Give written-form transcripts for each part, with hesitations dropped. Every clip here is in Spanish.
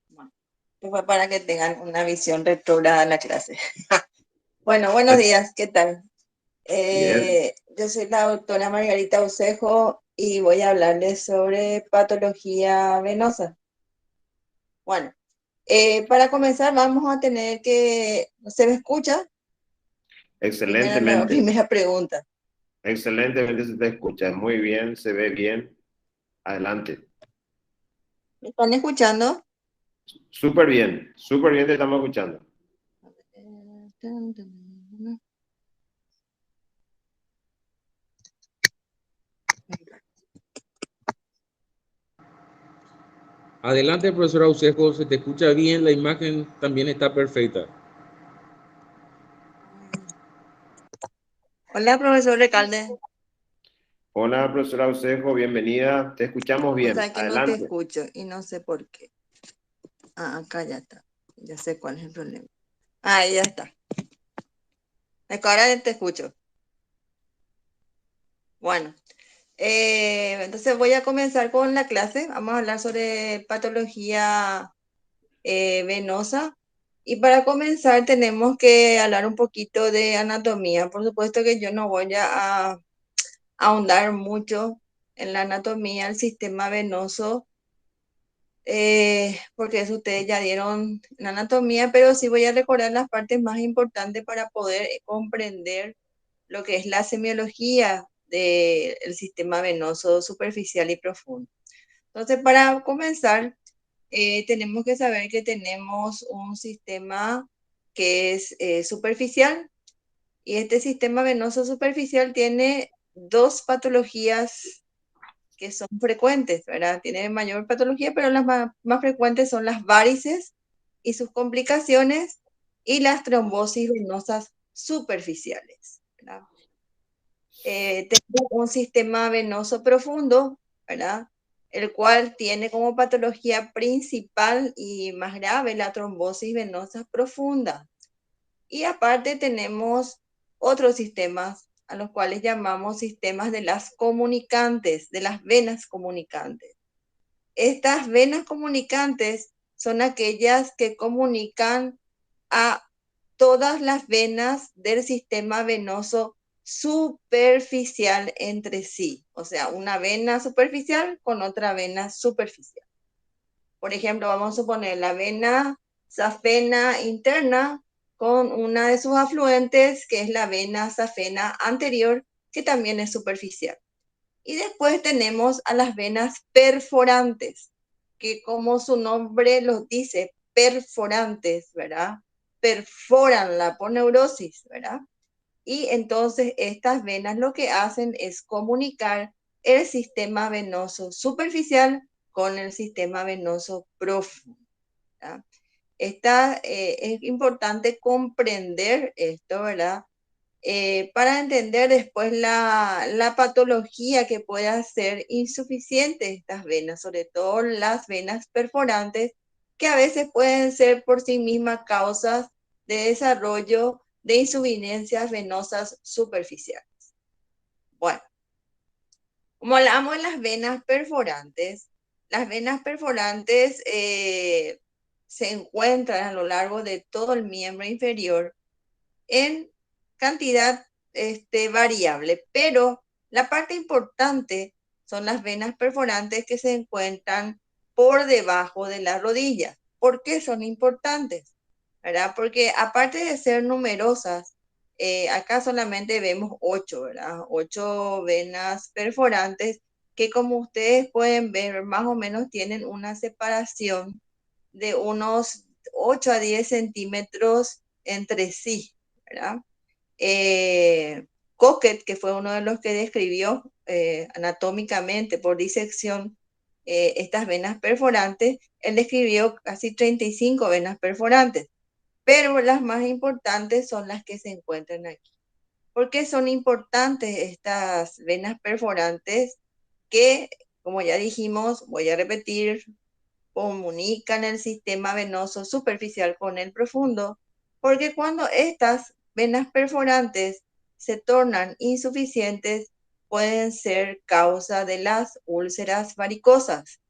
Bueno, esto fue para que tengan una visión retrógrada de la clase. Bueno, buenos días, ¿qué tal? Bien, Yo soy la doctora Margarita Ucejo y voy a hablarles sobre patología venosa. Bueno, para comenzar vamos a tener que... ¿Se me escucha? excelentemente, Primera pregunta. excelentemente se te escucha, muy bien, se ve bien, adelante. ¿Me están escuchando? Súper bien te estamos escuchando. Adelante, profesora Ucejo, se te escucha bien, la imagen también está perfecta. Hola, profesor Recalde. Hola, profesora Ucejo, bienvenida, te escuchamos O bien, sea que no te adelante. escucho y no sé por qué. Ah, acá ya está. Ya sé cuál es el problema. Ah, ya está. Ahora te escucho. Bueno, entonces voy a comenzar con la clase. Vamos a hablar sobre patología venosa. Y para comenzar tenemos que hablar un poquito de anatomía. Por supuesto que yo no voy a ahondar mucho en la anatomía del sistema venoso, porque eso ustedes ya dieron la anatomía, pero sí voy a recordar las partes más importantes para poder comprender lo que es la semiología del sistema venoso superficial y profundo. Entonces, para comenzar, tenemos que saber que tenemos un sistema que es superficial, y este sistema venoso superficial tiene dos patologías que son frecuentes, ¿verdad? Tiene mayor patología, pero las más frecuentes son las varices y sus complicaciones y las trombosis venosas superficiales, ¿verdad? Tenemos un sistema venoso profundo, ¿verdad? El cual tiene como patología principal y más grave la trombosis venosa profunda. Y aparte tenemos otros sistemas a los cuales llamamos sistemas de las comunicantes, de las venas comunicantes. Estas venas comunicantes son aquellas que comunican a todas las venas del sistema venoso superficial entre sí. O sea, una vena superficial con otra vena superficial. Por ejemplo, vamos a suponer la vena safena interna con una de sus afluentes, que es la vena safena anterior, que también es superficial. Y después tenemos a las venas perforantes, que como su nombre los dice, perforantes, ¿verdad? Perforan la aponeurosis, ¿verdad? Y entonces estas venas lo que hacen es comunicar el sistema venoso superficial con el sistema venoso profundo, ¿verdad? Es importante comprender esto, ¿verdad? Para entender después la patología que pueda ser insuficiente estas venas, sobre todo las venas perforantes, que a veces pueden ser por sí mismas causas de desarrollo de insuficiencias venosas superficiales. Bueno, como hablamos de las venas perforantes se encuentran a lo largo de todo el miembro inferior en cantidad variable, pero la parte importante son las venas perforantes que se encuentran por debajo de la rodilla. ¿Por qué son importantes? ¿Verdad? Porque aparte de ser numerosas, acá solamente vemos 8, ¿verdad? 8 venas perforantes que, como ustedes pueden ver, más o menos tienen una separación de unos 8 a 10 centímetros entre sí, ¿verdad? Coquet, que fue uno de los que describió anatómicamente por disección estas venas perforantes, él describió casi 35 venas perforantes, pero las más importantes son las que se encuentran aquí. ¿Por qué son importantes estas venas perforantes que, como ya dijimos, voy a repetir, comunican el sistema venoso superficial con el profundo? Porque cuando estas venas perforantes se tornan insuficientes, pueden ser causa de las úlceras varicosas.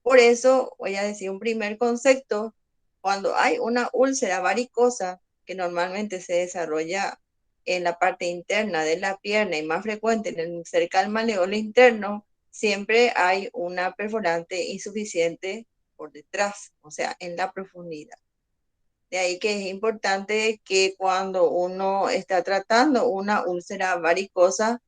Por eso voy a decir un primer concepto. Cuando hay una úlcera varicosa, que normalmente se desarrolla en la parte interna de la pierna y más frecuente cerca del maleolo interno, siempre hay una perforante insuficiente por detrás, o sea, en la profundidad. De ahí que es importante que cuando uno está tratando una úlcera varicosa,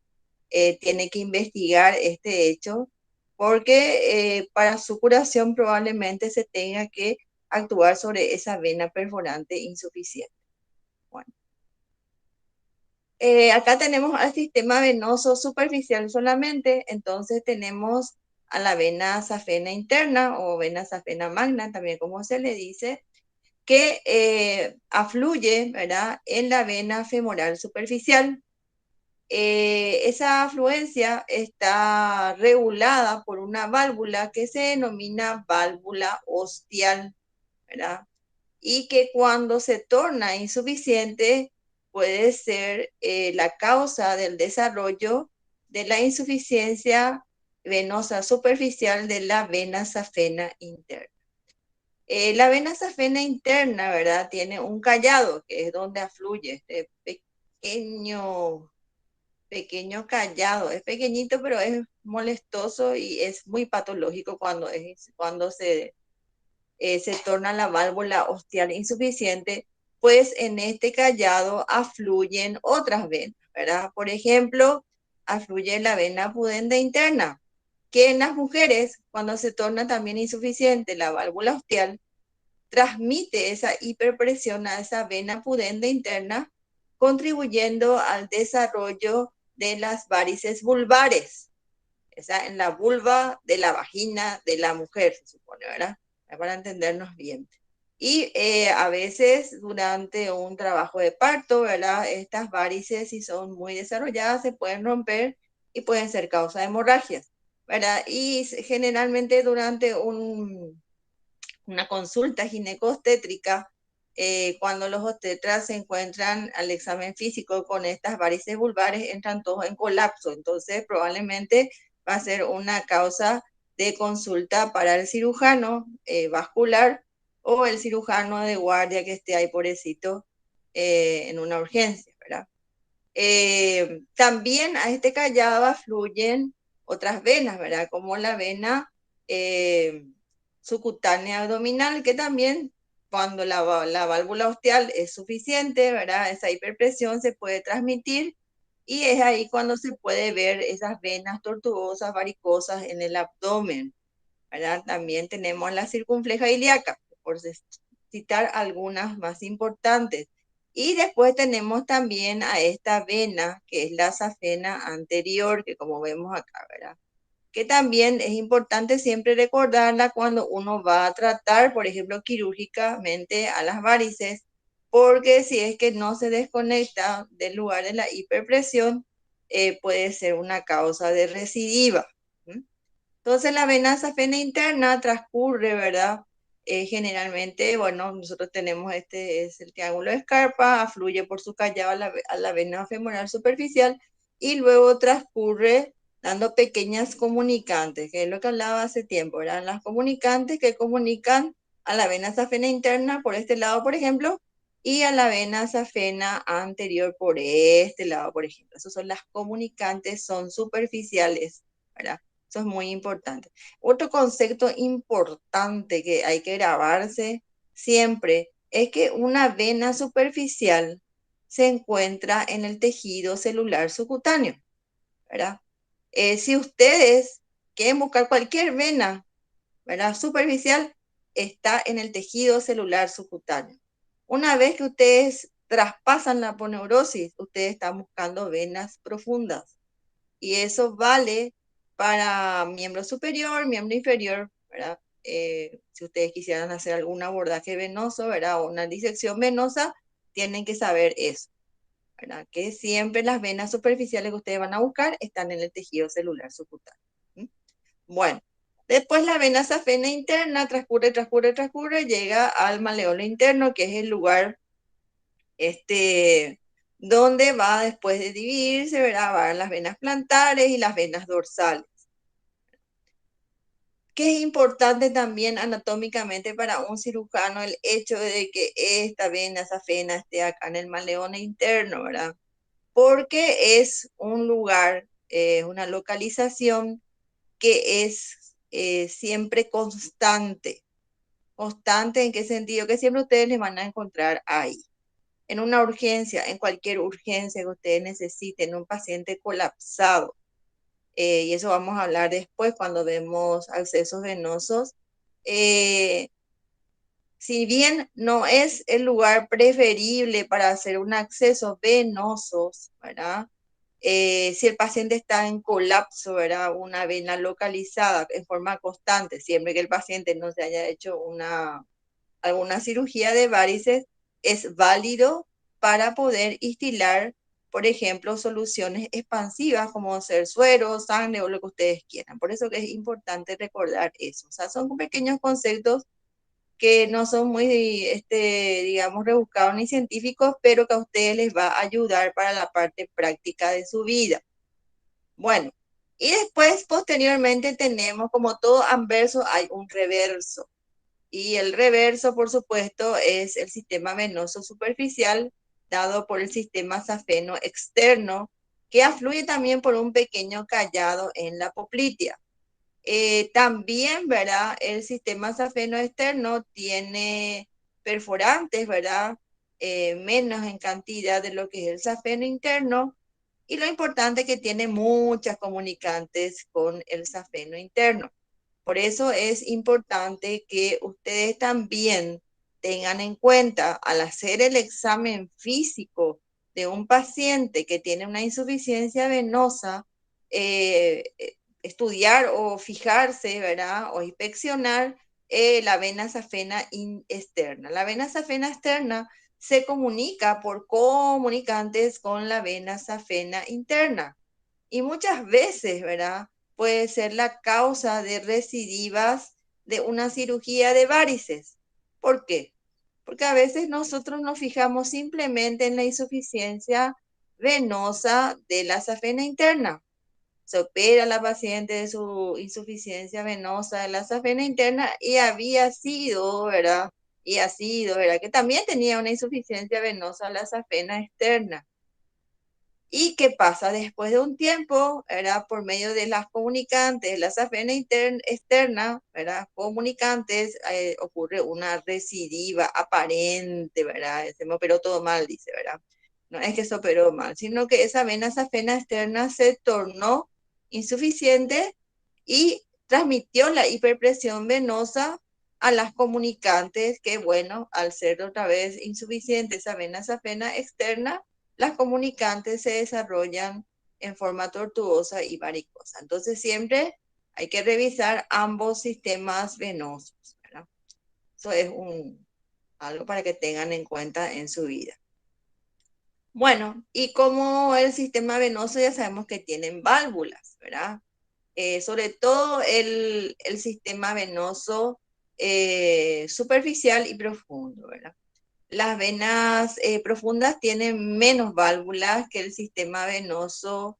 tiene que investigar este hecho, porque para su curación probablemente se tenga que actuar sobre esa vena perforante insuficiente. Bueno. Acá tenemos al sistema venoso superficial solamente, entonces tenemos a la vena safena interna o vena safena magna, también como se le dice, que afluye, ¿verdad?, en la vena femoral superficial. Esa afluencia está regulada por una válvula que se denomina válvula ostial, ¿verdad? Y que cuando se torna insuficiente puede ser la causa del desarrollo de la insuficiencia venosa superficial de la vena safena interna. La vena safena interna, ¿verdad?, tiene un callado, que es donde afluye este pequeño callado. Es pequeñito, pero es molestoso y es muy patológico cuando se torna la válvula ostial insuficiente, pues en este callado afluyen otras venas, ¿verdad? Por ejemplo, afluye la vena pudenda interna, que en las mujeres, cuando se torna también insuficiente la válvula ostial, transmite esa hiperpresión a esa vena pudenda interna, contribuyendo al desarrollo de las varices vulvares, esa en la vulva de la vagina de la mujer, se supone, ¿verdad? Para entendernos bien. Y a veces durante un trabajo de parto, ¿verdad?, estas varices, si son muy desarrolladas, se pueden romper y pueden ser causa de hemorragias, ¿verdad? Y generalmente durante una consulta ginecobstétrica, cuando los obstetras se encuentran al examen físico con estas varices vulvares, entran todos en colapso. Entonces, probablemente va a ser una causa de consulta para el cirujano vascular o el cirujano de guardia que esté ahí, pobrecito, en una urgencia, ¿verdad? También a este callado fluyen otras venas, ¿verdad? Como la vena subcutánea abdominal, que también cuando la válvula ostial es suficiente, ¿verdad?, esa hiperpresión se puede transmitir y es ahí cuando se puede ver esas venas tortuosas, varicosas en el abdomen, ¿verdad? También tenemos la circunfleja ilíaca, por citar algunas más importantes. Y después tenemos también a esta vena, que es la safena anterior, que como vemos acá, ¿verdad?, que también es importante siempre recordarla cuando uno va a tratar, por ejemplo, quirúrgicamente a las varices, porque si es que no se desconecta del lugar de la hiperpresión, puede ser una causa de recidiva. Entonces la vena safena interna transcurre, ¿verdad? Generalmente, bueno, nosotros tenemos este, es el triángulo de Scarpa, afluye por su callado a la vena femoral superficial y luego transcurre dando pequeñas comunicantes, que es lo que hablaba hace tiempo, ¿verdad? Las comunicantes que comunican a la vena safena interna por este lado, por ejemplo, y a la vena safena anterior por este lado, por ejemplo. Esas son las comunicantes, son superficiales, ¿verdad? Eso es muy importante. Otro concepto importante que hay que grabarse siempre es que una vena superficial se encuentra en el tejido celular subcutáneo, ¿verdad? Si ustedes quieren buscar cualquier vena, ¿verdad?, superficial, está en el tejido celular subcutáneo. Una vez que ustedes traspasan la aponeurosis, ustedes están buscando venas profundas. Y eso vale para miembro superior, miembro inferior, ¿verdad? Si ustedes quisieran hacer algún abordaje venoso, ¿verdad? O una disección venosa, tienen que saber eso, ¿verdad? Que siempre las venas superficiales que ustedes van a buscar están en el tejido celular subcutáneo. ¿Mm? Bueno, después la vena safena interna transcurre, llega al maleolo interno, que es el lugar donde va después de dividirse, ¿verdad? Van las venas plantares y las venas dorsales. Que es importante también anatómicamente para un cirujano el hecho de que esta vena safena esté acá en el maleolo interno, ¿verdad? Porque es un lugar, una localización que es siempre constante. ¿Constante en qué sentido? Que siempre ustedes les van a encontrar ahí. En una urgencia, en cualquier urgencia que ustedes necesiten, un paciente colapsado. Y eso vamos a hablar después cuando vemos accesos venosos. Eh, si bien no es el lugar preferible para hacer un acceso venoso, ¿verdad? Si el paciente está en colapso, ¿verdad? Una vena localizada en forma constante, siempre que el paciente no se haya hecho alguna cirugía de varices, es válido para poder instilar, por ejemplo, soluciones expansivas como ser suero, sangre o lo que ustedes quieran. Por eso que es importante recordar eso. O sea, son pequeños conceptos que no son muy, digamos, rebuscados ni científicos, pero que a ustedes les va a ayudar para la parte práctica de su vida. Bueno, y después, posteriormente, tenemos, como todo anverso, hay un reverso. Y el reverso, por supuesto, es el sistema venoso superficial dado por el sistema safeno externo, que afluye también por un pequeño callado en la poplitea. También, ¿verdad? El sistema safeno externo tiene perforantes, ¿verdad? Menos en cantidad de lo que es el safeno interno. Y lo importante es que tiene muchas comunicantes con el safeno interno. Por eso es importante que ustedes también tengan en cuenta al hacer el examen físico de un paciente que tiene una insuficiencia venosa, estudiar o fijarse, ¿verdad? O inspeccionar la vena safena externa. La vena safena externa se comunica por comunicantes con la vena safena interna. Y muchas veces, ¿verdad? Puede ser la causa de recidivas de una cirugía de varices. ¿Por qué? Porque a veces nosotros nos fijamos simplemente en la insuficiencia venosa de la safena interna. Se opera a la paciente de su insuficiencia venosa de la safena interna y había sido, ¿verdad? Y ha sido, ¿verdad? Que también tenía una insuficiencia venosa de la safena externa. ¿Y qué pasa? Después de un tiempo, ¿verdad? Por medio de las comunicantes, la safena externa, ¿verdad? Comunicantes, ocurre una recidiva aparente, ¿verdad? Se me operó todo mal, dice, ¿verdad? No es que se operó mal, sino que esa vena safena externa se tornó insuficiente y transmitió la hiperpresión venosa a las comunicantes que, bueno, al ser otra vez insuficiente esa vena safena externa, las comunicantes se desarrollan en forma tortuosa y varicosa. Entonces siempre hay que revisar ambos sistemas venosos, ¿verdad? Eso es algo para que tengan en cuenta en su vida. Bueno, y como el sistema venoso ya sabemos que tienen válvulas, ¿verdad? Sobre todo el sistema venoso superficial y profundo, ¿verdad? Las venas profundas tienen menos válvulas que el sistema venoso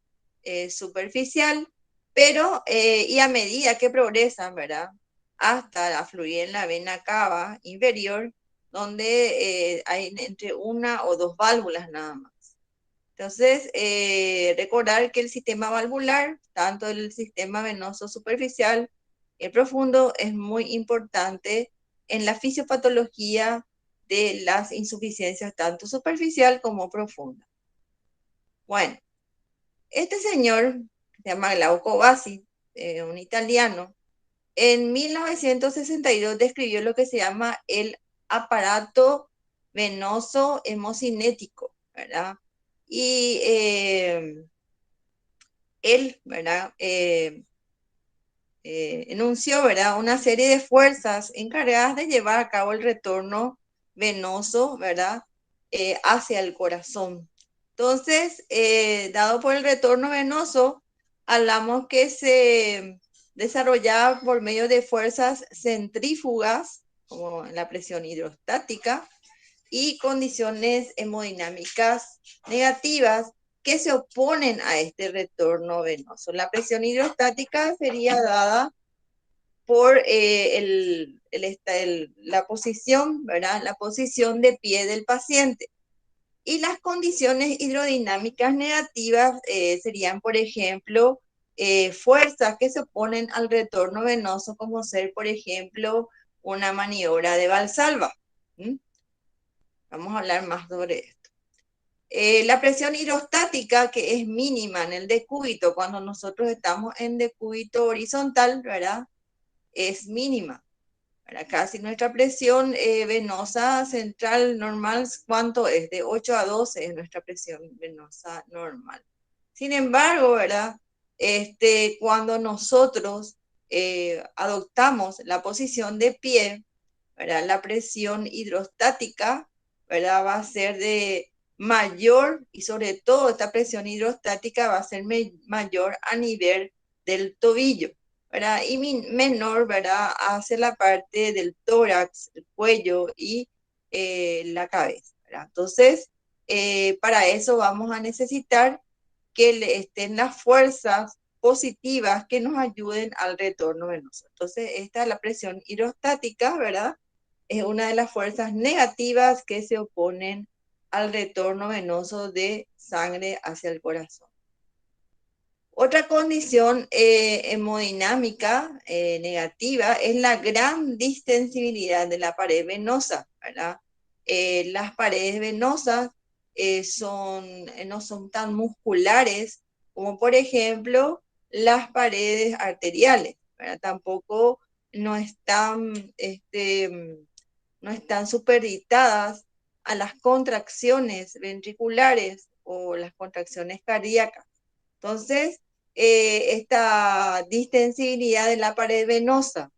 superficial, pero y a medida que progresan, ¿verdad? Hasta afluir en la vena cava inferior, donde hay entre una o dos válvulas nada más. Entonces, recordar que el sistema valvular, tanto el sistema venoso superficial y profundo, es muy importante en la fisiopatología de las insuficiencias tanto superficial como profunda. Bueno, este señor se llama Glauco Bassi, un italiano, en 1962 describió lo que se llama el aparato venoso hemocinético, ¿verdad? Y él, ¿verdad? Enunció, ¿verdad? Una serie de fuerzas encargadas de llevar a cabo el retorno venoso, ¿verdad? Hacia el corazón. Entonces, dado por el retorno venoso, hablamos que se desarrollaba por medio de fuerzas centrífugas, como la presión hidrostática, y condiciones hemodinámicas negativas que se oponen a este retorno venoso. La presión hidrostática sería dada por la posición, ¿verdad? La posición de pie del paciente. Y las condiciones hidrodinámicas negativas serían, por ejemplo, fuerzas que se oponen al retorno venoso, como ser, por ejemplo, una maniobra de Valsalva. ¿Mm? Vamos a hablar más sobre esto. La presión hidrostática, que es mínima en el decúbito, cuando nosotros estamos en decúbito horizontal, ¿verdad? Es mínima. Acá, si nuestra presión venosa central normal, ¿cuánto es? De 8 a 12 es nuestra presión venosa normal. Sin embargo, ¿verdad? Cuando nosotros adoptamos la posición de pie, ¿verdad? La presión hidrostática, ¿verdad? Va a ser de mayor, y sobre todo esta presión hidrostática va a ser mayor a nivel del tobillo, ¿verdad? Y menor, ¿verdad? Hacia la parte del tórax, el cuello y la cabeza, ¿verdad? Entonces, para eso vamos a necesitar que estén las fuerzas positivas que nos ayuden al retorno venoso. Entonces, esta es la presión hidrostática, ¿verdad? Es una de las fuerzas negativas que se oponen al retorno venoso de sangre hacia el corazón. Otra condición hemodinámica negativa es la gran distensibilidad de la pared venosa, ¿verdad? Las paredes venosas no son tan musculares como, por ejemplo, las paredes arteriales, ¿verdad? Tampoco no están, no están supeditadas a las contracciones ventriculares o las contracciones cardíacas. Entonces, esta distensibilidad de la pared venosa,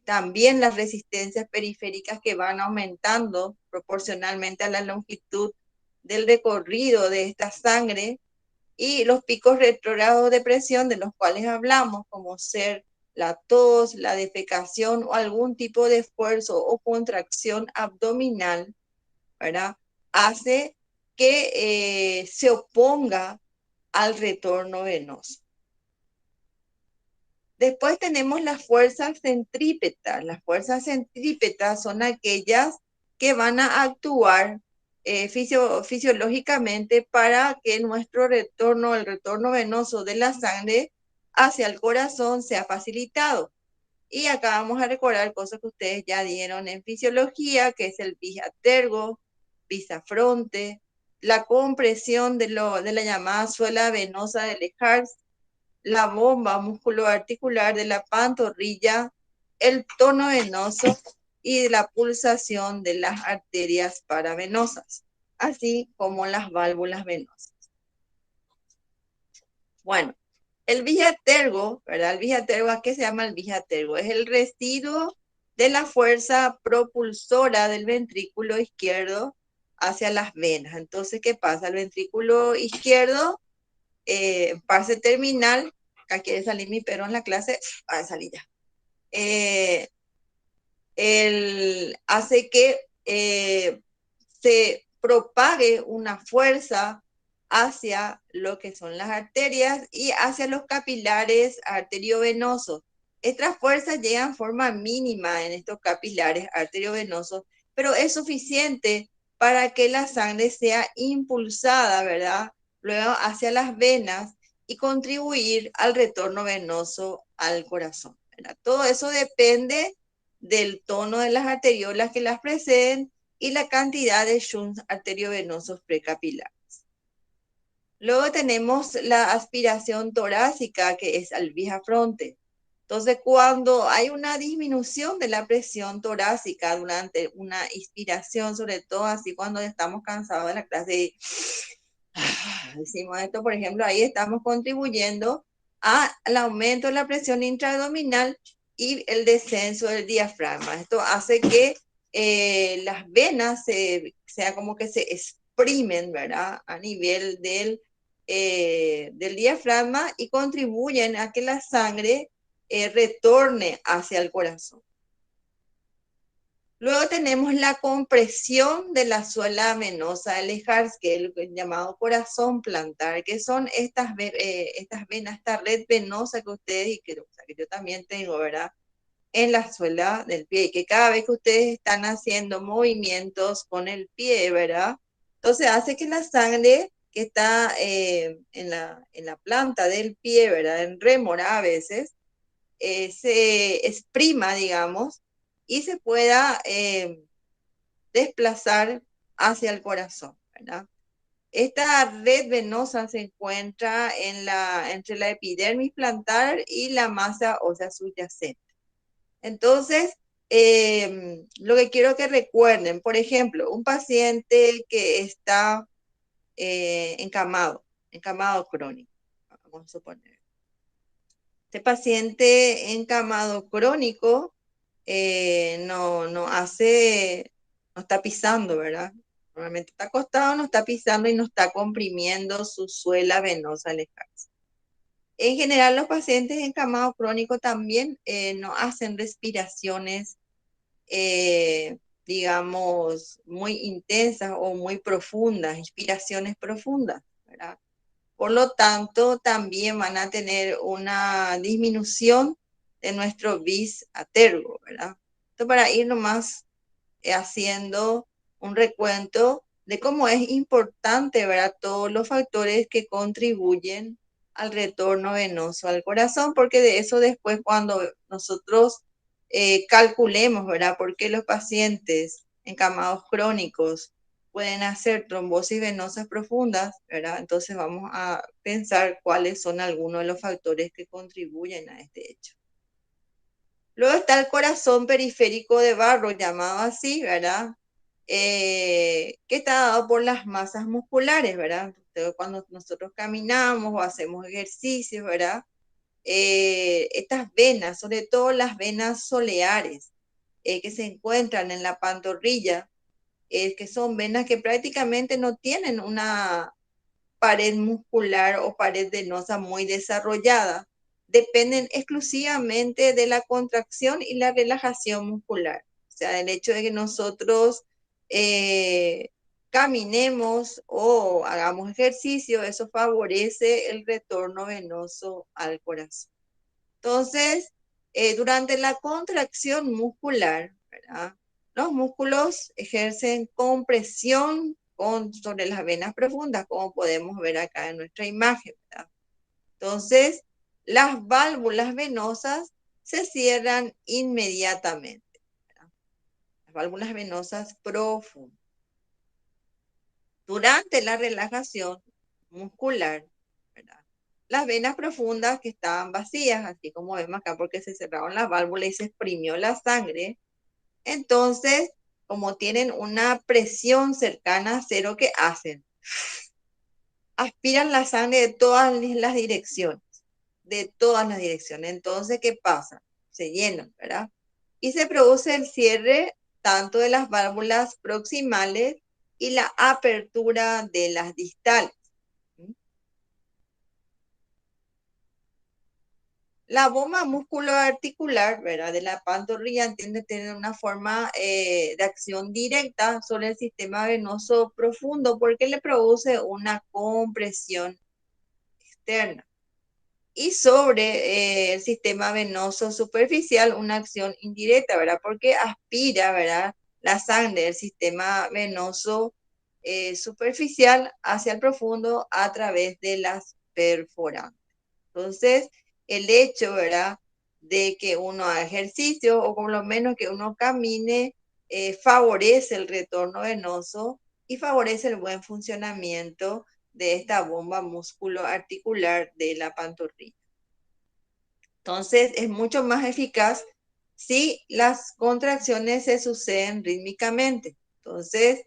también las resistencias periféricas que van aumentando proporcionalmente a la longitud del recorrido de esta sangre, y los picos retrógrados de presión de los cuales hablamos, como ser la tos, la defecación o algún tipo de esfuerzo o contracción abdominal, ¿verdad? Hace que se oponga al retorno venoso. Después tenemos las fuerzas centrípetas. Las fuerzas centrípetas son aquellas que van a actuar fisiológicamente para que nuestro retorno, el retorno venoso de la sangre hacia el corazón sea facilitado. Y acá vamos a recordar cosas que ustedes ya dieron en fisiología, que es el bisatergo, bisafronte, la compresión de la llamada suela venosa de Lehars, la bomba musculoarticular de la pantorrilla, el tono venoso y la pulsación de las arterias paravenosas, así como las válvulas venosas. Bueno, el bisatergo, ¿verdad? El bisatergo, ¿a qué se llama el bisatergo? Es el residuo de la fuerza propulsora del ventrículo izquierdo hacia las venas. Entonces, ¿qué pasa? El ventrículo izquierdo, fase terminal, acá quiere salir mi perro en la clase, salí ya. Hace que se propague una fuerza hacia lo que son las arterias y hacia los capilares arteriovenosos. Estas fuerzas llegan en forma mínima en estos capilares arteriovenosos, pero es suficiente para que la sangre sea impulsada, ¿verdad? Luego hacia las venas y contribuir al retorno venoso al corazón, ¿verdad? Todo eso depende del tono de las arteriolas que las preceden y la cantidad de shunts arteriovenosos precapilares. Luego tenemos la aspiración torácica, que es al bisafronte. Entonces, cuando hay una disminución de la presión torácica durante una inspiración, sobre todo así cuando estamos cansados de la clase, Decimos esto, por ejemplo, ahí estamos contribuyendo al aumento de la presión intraabdominal y el descenso del diafragma. Esto hace que las venas sea como que se exprimen, ¿verdad? A nivel del diafragma y contribuyen a que la sangre retorne hacia el corazón. Luego tenemos la compresión de la suela venosa del Ehlers, que es lo que es llamado corazón plantar, que son estas venas, esta red venosa que ustedes, y que, o sea, que yo también tengo, ¿verdad? En la suela del pie, y que cada vez que ustedes están haciendo movimientos con el pie, ¿verdad? Entonces hace que la sangre que está en la planta del pie, ¿verdad? En rémora a veces, se exprima, digamos, y se pueda desplazar hacia el corazón, ¿verdad? Esta red venosa se encuentra entre la epidermis plantar y la masa ósea subyacente. Entonces, lo que quiero que recuerden, por ejemplo, un paciente que está encamado crónico, vamos a suponer. Este paciente encamado crónico no está pisando, ¿verdad? Normalmente está acostado, no está pisando y no está comprimiendo su suela venosa al Ehlers. En general, los pacientes encamados crónicos también no hacen respiraciones, digamos, muy intensas o muy profundas, inspiraciones profundas, ¿verdad? Por lo tanto, también van a tener una disminución de nuestro bis a tergo, ¿verdad? Esto para ir nomás haciendo un recuento de cómo es importante, ¿verdad? Todos los factores que contribuyen al retorno venoso al corazón, porque de eso después cuando nosotros calculemos, ¿verdad? Por qué los pacientes encamados crónicos pueden hacer trombosis venosas profundas, ¿verdad? Entonces vamos a pensar cuáles son algunos de los factores que contribuyen a este hecho. Luego está el corazón periférico de barro, llamado así, ¿verdad? Que está dado por las masas musculares, ¿verdad? Entonces, cuando nosotros caminamos o hacemos ejercicios, ¿verdad? Estas venas, sobre todo las venas soleares, que se encuentran en la pantorrilla, que son venas que prácticamente no tienen una pared muscular o pared venosa muy desarrollada, dependen exclusivamente de la contracción y la relajación muscular. O sea, el hecho de que nosotros caminemos o hagamos ejercicio, eso favorece el retorno venoso al corazón. Entonces, durante la contracción muscular, ¿verdad? Los músculos ejercen compresión sobre las venas profundas, como podemos ver acá en nuestra imagen, ¿verdad? Entonces, las válvulas venosas se cierran inmediatamente, ¿verdad? Las válvulas venosas profundas. Durante la relajación muscular, ¿verdad? Las venas profundas que estaban vacías, así como vemos acá, porque se cerraron las válvulas y se exprimió la sangre. Entonces, como tienen una presión cercana a cero, ¿qué hacen? Aspiran la sangre de todas las direcciones, de todas las direcciones. Entonces, ¿qué pasa? Se llenan, ¿verdad? Y se produce el cierre tanto de las válvulas proximales y la apertura de las distales. La bomba musculoarticular, ¿verdad? De la pantorrilla entiende tener una forma de acción directa sobre el sistema venoso profundo porque le produce una compresión externa. Y sobre el sistema venoso superficial una acción indirecta, ¿verdad? Porque aspira, ¿verdad? La sangre del sistema venoso superficial hacia el profundo a través de las perforantes. Entonces, el hecho, ¿verdad?, de que uno haga ejercicio o por lo menos que uno camine, favorece el retorno venoso y favorece el buen funcionamiento de esta bomba musculoarticular de la pantorrilla. Entonces, es mucho más eficaz si las contracciones se suceden rítmicamente. Entonces,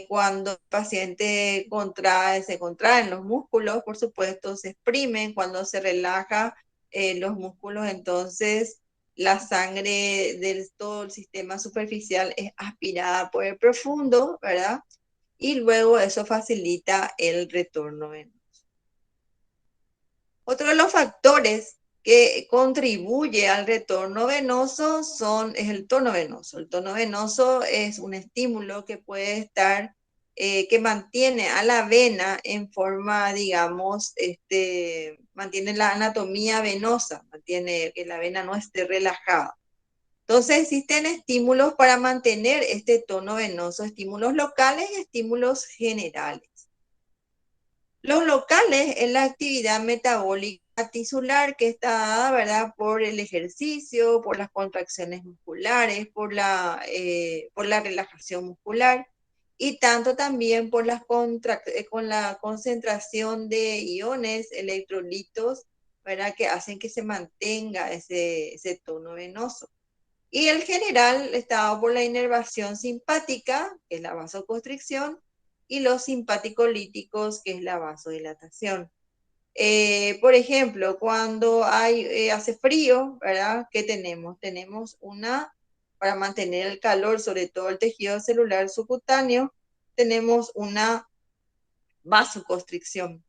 Cuando el paciente contrae, se contraen los músculos, por supuesto, se exprimen. Cuando se relaja los músculos, entonces la sangre de todo el sistema superficial es aspirada por el profundo, ¿verdad? Y luego eso facilita el retorno venoso. Otro de los factores que contribuye al retorno venoso es el tono venoso. El tono venoso es un estímulo que puede estar, que mantiene a la vena en forma, digamos, mantiene la anatomía venosa, mantiene que la vena no esté relajada. Entonces existen estímulos para mantener este tono venoso, estímulos locales y estímulos generales. Los locales es la actividad metabólica tisular que está dada, ¿verdad?, por el ejercicio, por las contracciones musculares, por la relajación muscular y tanto también por con la concentración de iones, electrolitos, ¿verdad?, que hacen que se mantenga ese tono venoso. Y el general está dado por la inervación simpática, que es la vasoconstricción, y los simpaticolíticos, que es la vasodilatación. Por ejemplo, cuando hace frío, ¿verdad? ¿Qué tenemos? Tenemos para mantener el calor, sobre todo el tejido celular subcutáneo, tenemos una vasoconstricción.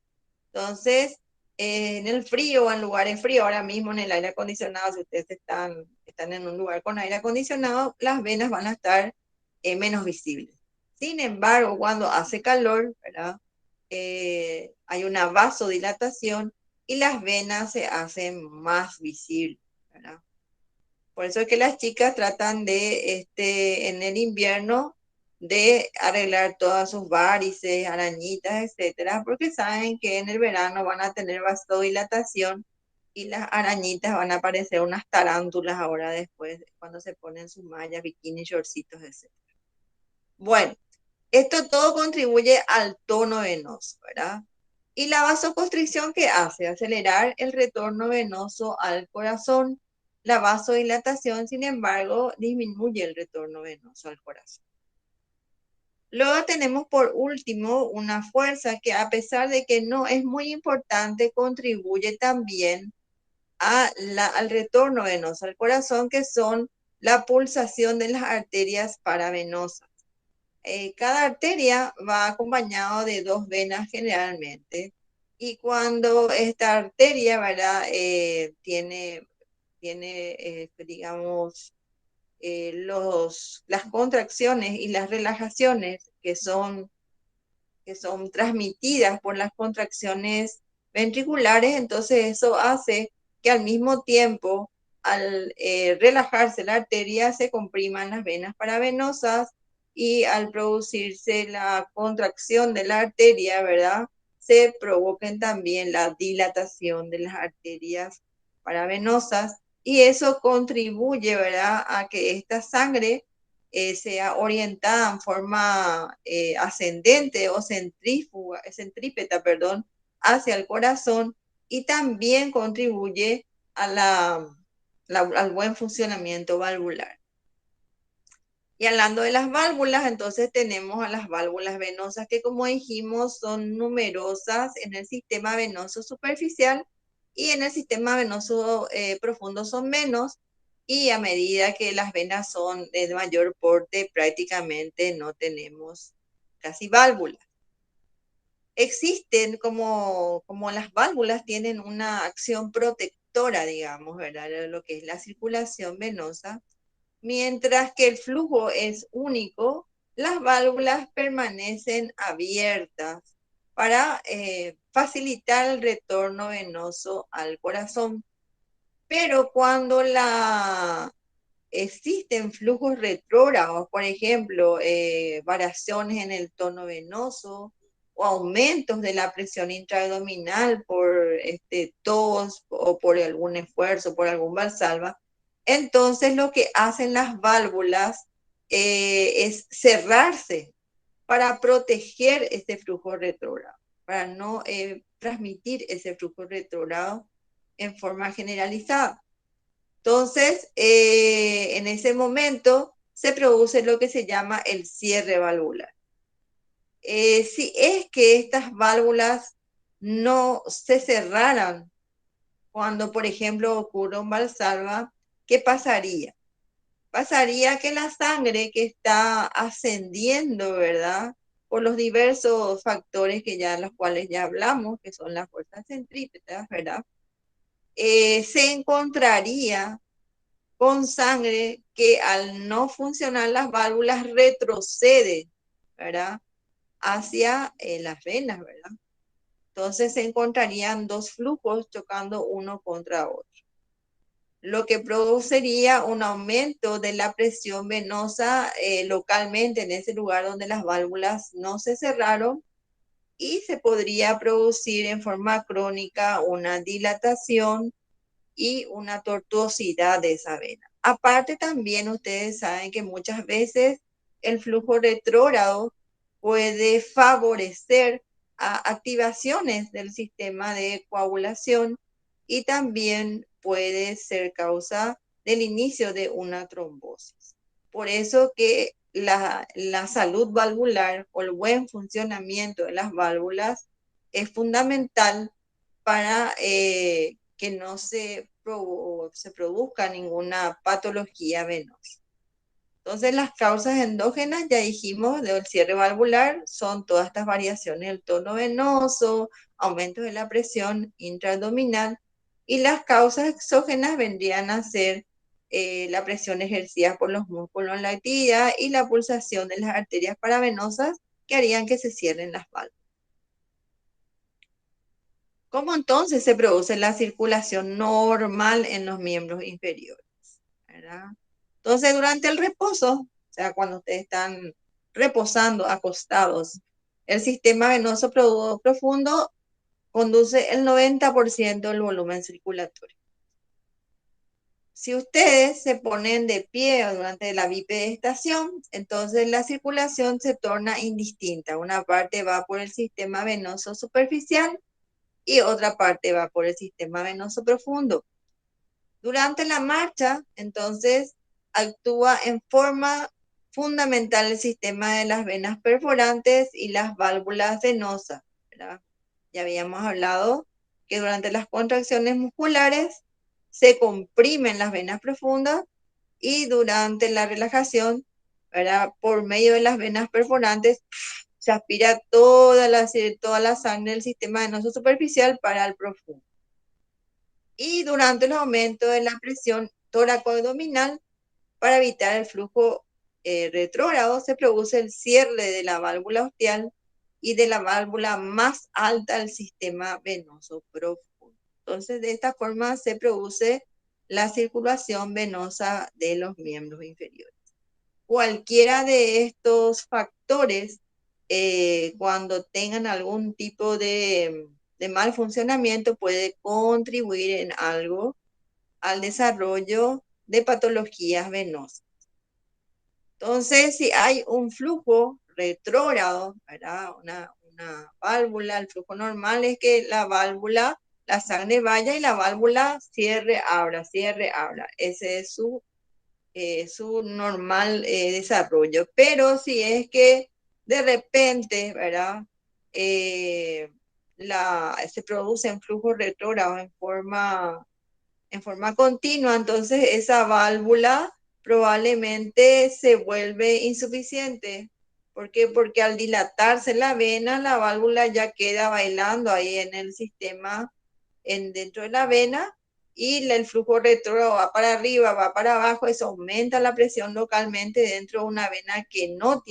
Entonces, en el frío, en lugares fríos, ahora mismo en el aire acondicionado, si ustedes están en un lugar con aire acondicionado, las venas van a estar menos visibles. Sin embargo, cuando hace calor, ¿verdad? Hay una vasodilatación y las venas se hacen más visibles, ¿verdad? Por eso es que las chicas tratan de, en el invierno, de arreglar todas sus varices, arañitas, etcétera, porque saben que en el verano van a tener vasodilatación y las arañitas van a aparecer unas tarántulas ahora después, cuando se ponen sus mallas, bikini, shortcitos, etcétera. Bueno, esto todo contribuye al tono venoso, ¿verdad? Y la vasoconstricción, ¿qué hace? Acelerar el retorno venoso al corazón. La vasodilatación, sin embargo, disminuye el retorno venoso al corazón. Luego tenemos por último una fuerza que, a pesar de que no es muy importante, contribuye también al retorno venoso al corazón, que son la pulsación de las arterias paravenosas. Cada arteria va acompañado de dos venas generalmente, y cuando esta arteria, ¿verdad?, tiene digamos, las contracciones y las relajaciones que son transmitidas por las contracciones ventriculares, entonces eso hace que al mismo tiempo, al relajarse la arteria, se compriman las venas paravenosas, y al producirse la contracción de la arteria, ¿verdad?, se provoquen también la dilatación de las arterias paravenosas, y eso contribuye, ¿verdad?, a que esta sangre sea orientada en forma ascendente o centrípeta, perdón, hacia el corazón, y también contribuye al buen funcionamiento valvular. Y hablando de las válvulas, entonces tenemos a las válvulas venosas, que, como dijimos, son numerosas en el sistema venoso superficial, y en el sistema venoso profundo son menos, y a medida que las venas son de mayor porte, prácticamente no tenemos casi válvulas. Existen, como las válvulas tienen una acción protectora, digamos, ¿verdad?, de lo que es la circulación venosa. Mientras que el flujo es único, las válvulas permanecen abiertas para facilitar el retorno venoso al corazón. Pero cuando existen flujos retrógrados, por ejemplo, variaciones en el tono venoso o aumentos de la presión intraabdominal por tos o por algún esfuerzo, por algún valsalva, entonces lo que hacen las válvulas es cerrarse para proteger este flujo retrógrado, para no transmitir ese flujo retrógrado en forma generalizada. Entonces, en ese momento se produce lo que se llama el cierre valvular. Si es que estas válvulas no se cerraran cuando, por ejemplo, ocurre un valsalva, ¿qué pasaría? Pasaría que la sangre que está ascendiendo, ¿verdad? Por los diversos factores que ya, los cuales ya hablamos, que son las fuerzas centrípetas, ¿verdad? Se encontraría con sangre que al no funcionar las válvulas retrocede, ¿verdad? Hacia las venas, ¿verdad? Entonces se encontrarían dos flujos chocando uno contra otro, lo que produciría un aumento de la presión venosa localmente en ese lugar donde las válvulas no se cerraron, y se podría producir en forma crónica una dilatación y una tortuosidad de esa vena. Aparte también ustedes saben que muchas veces el flujo retrógrado puede favorecer a activaciones del sistema de coagulación y también puede ser causa del inicio de una trombosis. Por eso que la salud valvular o el buen funcionamiento de las válvulas es fundamental para que no se produzca ninguna patología venosa. Entonces, las causas endógenas, ya dijimos, del cierre valvular son todas estas variaciones del tono venoso, aumentos de la presión intraabdominal, y las causas exógenas vendrían a ser la presión ejercida por los músculos en la actividad y la pulsación de las arterias paravenosas que harían que se cierren las válvulas. ¿Cómo entonces se produce la circulación normal en los miembros inferiores? ¿Verdad? Entonces, durante el reposo, o sea, cuando ustedes están reposando, acostados, el sistema venoso profundo conduce el 90% del volumen circulatorio. Si ustedes se ponen de pie durante la bipedestación, entonces la circulación se torna indistinta. Una parte va por el sistema venoso superficial y otra parte va por el sistema venoso profundo. Durante la marcha, entonces, actúa en forma fundamental el sistema de las venas perforantes y las válvulas venosas, ¿verdad? Ya habíamos hablado que durante las contracciones musculares se comprimen las venas profundas, y durante la relajación, ¿verdad? Por medio de las venas perforantes se aspira toda la sangre del sistema venoso superficial para el profundo. Y durante el aumento de la presión tóraco-abdominal, para evitar el flujo retrógrado, se produce el cierre de la válvula ostial y de la válvula más alta del sistema venoso profundo. Entonces, de esta forma se produce la circulación venosa de los miembros inferiores. Cualquiera de estos factores, cuando tengan algún tipo de mal funcionamiento, puede contribuir en algo al desarrollo de patologías venosas. Entonces, si hay un flujo retrógrado, ¿verdad? Una válvula, el flujo normal es que la válvula, la sangre vaya y la válvula cierre, abra, cierre, abra. Ese es su normal desarrollo. Pero si es que de repente, ¿verdad? Se producen flujos retrógrados en forma continua, entonces esa válvula probablemente se vuelve insuficiente. ¿Por qué? Porque al dilatarse la vena, la válvula ya queda bailando ahí en el sistema, dentro de la vena, y el flujo retrógrado va para arriba, va para abajo, eso aumenta la presión localmente dentro de una vena que no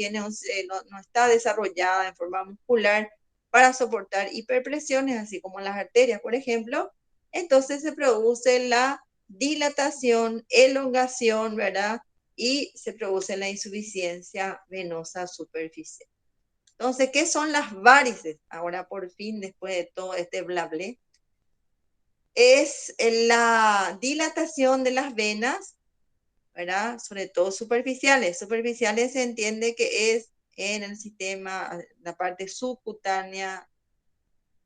está desarrollada en forma muscular para soportar hiperpresiones, así como las arterias, por ejemplo. Entonces se produce la dilatación, elongación, ¿verdad? Y se produce la insuficiencia venosa superficial. Entonces, ¿qué son las varices? Ahora, por fin, después de todo este bla bla, es la dilatación de las venas, ¿verdad? Sobre todo superficiales. Superficiales se entiende que es en el sistema, la parte subcutánea,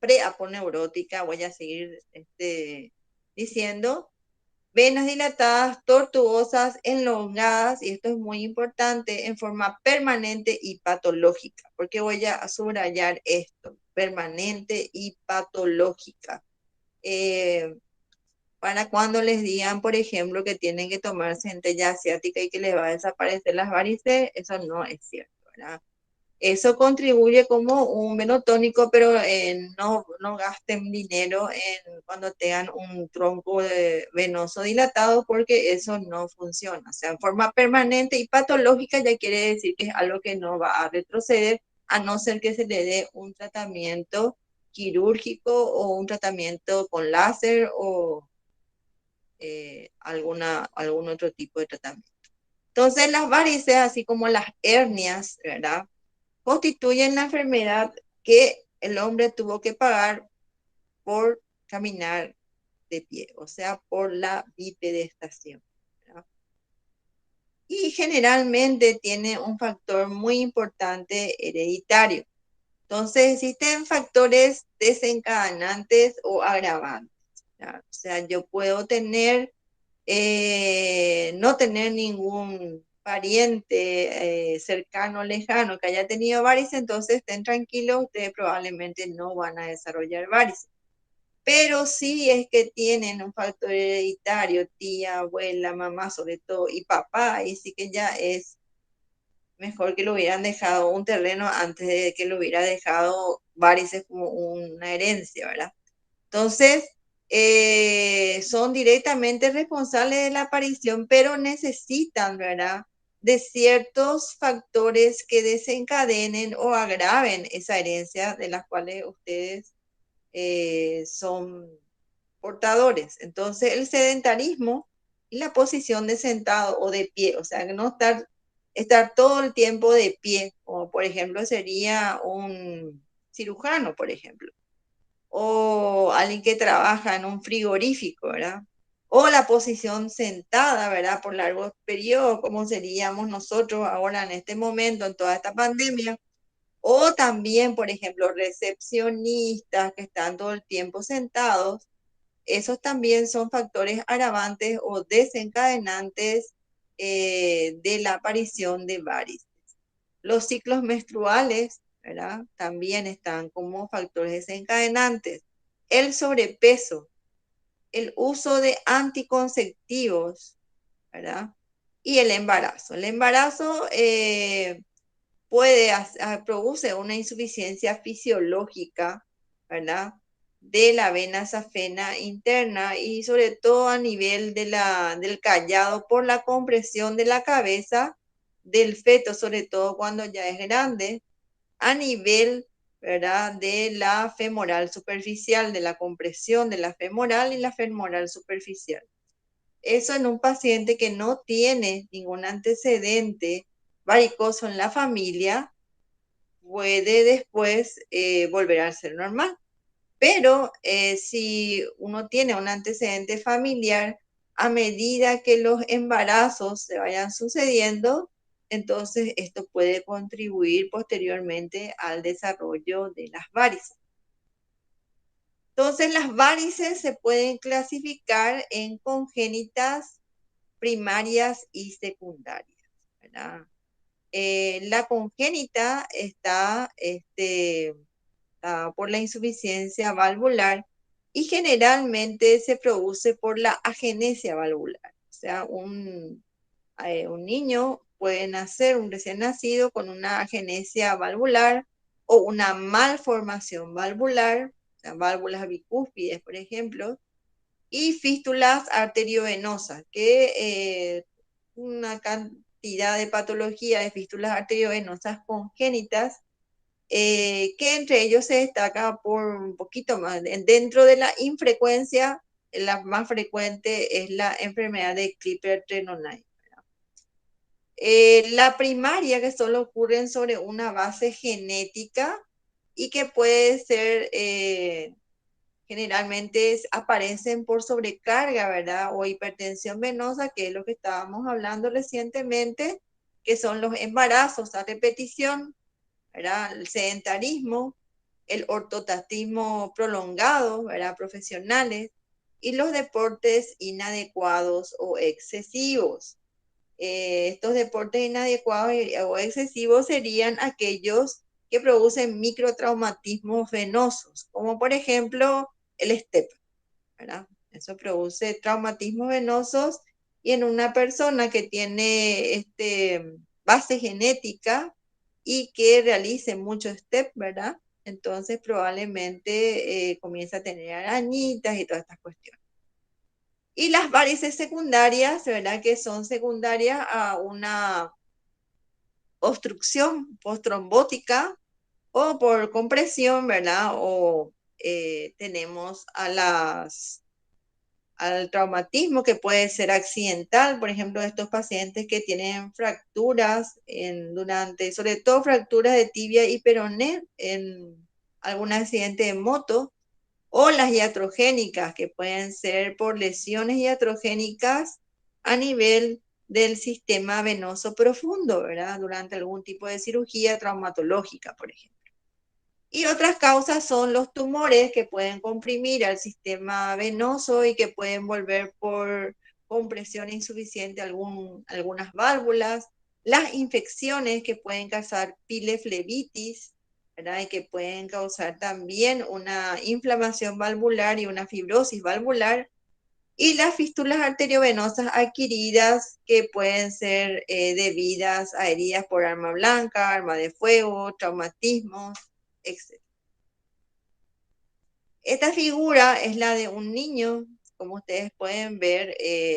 preaponeurótica, voy a seguir diciendo, venas dilatadas, tortuosas, elongadas, y esto es muy importante, en forma permanente y patológica. Porque voy a subrayar esto, permanente y patológica. Para cuando les digan, por ejemplo, que tienen que tomar centella asiática y que les va a desaparecer las varices, eso no es cierto, ¿verdad? Eso contribuye como un venotónico, pero no gasten dinero cuando tengan un tronco venoso dilatado porque eso no funciona. O sea, en forma permanente y patológica ya quiere decir que es algo que no va a retroceder a no ser que se le dé un tratamiento quirúrgico o un tratamiento con láser o algún otro tipo de tratamiento. Entonces, las varices, así como las hernias, ¿verdad?, constituyen la enfermedad que el hombre tuvo que pagar por caminar de pie, o sea, por la bipedestación, ¿verdad? Y generalmente tiene un factor muy importante hereditario. Entonces, existen factores desencadenantes o agravantes, ¿verdad? O sea, yo puedo tener, no tener ningún pariente cercano, lejano que haya tenido varices, entonces estén tranquilos, ustedes probablemente no van a desarrollar varices. Pero si es que tienen un factor hereditario, tía, abuela, mamá sobre todo, y papá, y sí que ya es mejor que lo hubieran dejado un terreno antes de que lo hubiera dejado varices como una herencia, ¿verdad? Entonces, son directamente responsables de la aparición, pero necesitan, ¿verdad?, de ciertos factores que desencadenen o agraven esa herencia de las cuales ustedes son portadores. Entonces, el sedentarismo y la posición de sentado o de pie, o sea, que no estar todo el tiempo de pie, como por ejemplo sería un cirujano, por ejemplo, o alguien que trabaja en un frigorífico, ¿verdad? O la posición sentada, ¿verdad? Por largos periodos, como seríamos nosotros ahora en este momento, en toda esta pandemia. O también, por ejemplo, recepcionistas que están todo el tiempo sentados. Esos también son factores agravantes o desencadenantes de la aparición de varices. Los ciclos menstruales, ¿verdad?, también están como factores desencadenantes. El sobrepeso, el uso de anticonceptivos, ¿verdad? Y el embarazo. El embarazo produce una insuficiencia fisiológica, ¿verdad?, de la vena safena interna y sobre todo a nivel del callado por la compresión de la cabeza del feto, sobre todo cuando ya es grande, a nivel, ¿verdad?, de la femoral superficial, de la compresión de la femoral y la femoral superficial. Eso en un paciente que no tiene ningún antecedente varicoso en la familia, puede después volver a ser normal. Pero si uno tiene un antecedente familiar, a medida que los embarazos se vayan sucediendo, entonces esto puede contribuir posteriormente al desarrollo de las varices. Entonces las varices se pueden clasificar en congénitas, primarias y secundarias, ¿verdad? La congénita está por la insuficiencia valvular y generalmente se produce por la agenesia valvular. O sea, un niño puede nacer, un recién nacido, con una agenesia valvular o una malformación valvular, o sea, válvulas bicúspides, por ejemplo, y fístulas arteriovenosas, que una cantidad de patología de fístulas arteriovenosas congénitas, que entre ellos se destaca por un poquito más. Dentro de la infrecuencia, la más frecuente es la enfermedad de Klippert-Trenaunay. La primaria, que solo ocurren sobre una base genética y que puede ser, generalmente aparecen por sobrecarga, ¿verdad? O hipertensión venosa, que es lo que estábamos hablando recientemente, que son los embarazos a repetición, ¿verdad? El sedentarismo, el ortotatismo prolongado, ¿verdad?, profesionales, y los deportes inadecuados o excesivos. Estos deportes inadecuados o excesivos serían aquellos que producen microtraumatismos venosos, como por ejemplo el step, ¿verdad? Eso produce traumatismos venosos y en una persona que tiene base genética y que realice mucho step, ¿verdad? Entonces probablemente comienza a tener arañitas y todas estas cuestiones. Y las varices secundarias, ¿verdad? Que son secundarias a una obstrucción postrombótica o por compresión, ¿verdad? O tenemos al traumatismo que puede ser accidental, por ejemplo, estos pacientes que tienen fracturas sobre todo fracturas de tibia y peroné en algún accidente de moto, o las iatrogénicas, que pueden ser por lesiones iatrogénicas a nivel del sistema venoso profundo, ¿verdad? Durante algún tipo de cirugía traumatológica, por ejemplo. Y otras causas son los tumores que pueden comprimir al sistema venoso y que pueden volver por compresión insuficiente algunas válvulas, las infecciones que pueden causar pileflebitis, ¿verdad? Y que pueden causar también una inflamación valvular y una fibrosis valvular, y las fístulas arteriovenosas adquiridas que pueden ser debidas a heridas por arma blanca, arma de fuego, traumatismos, etc. Esta figura es la de un niño, como ustedes pueden ver,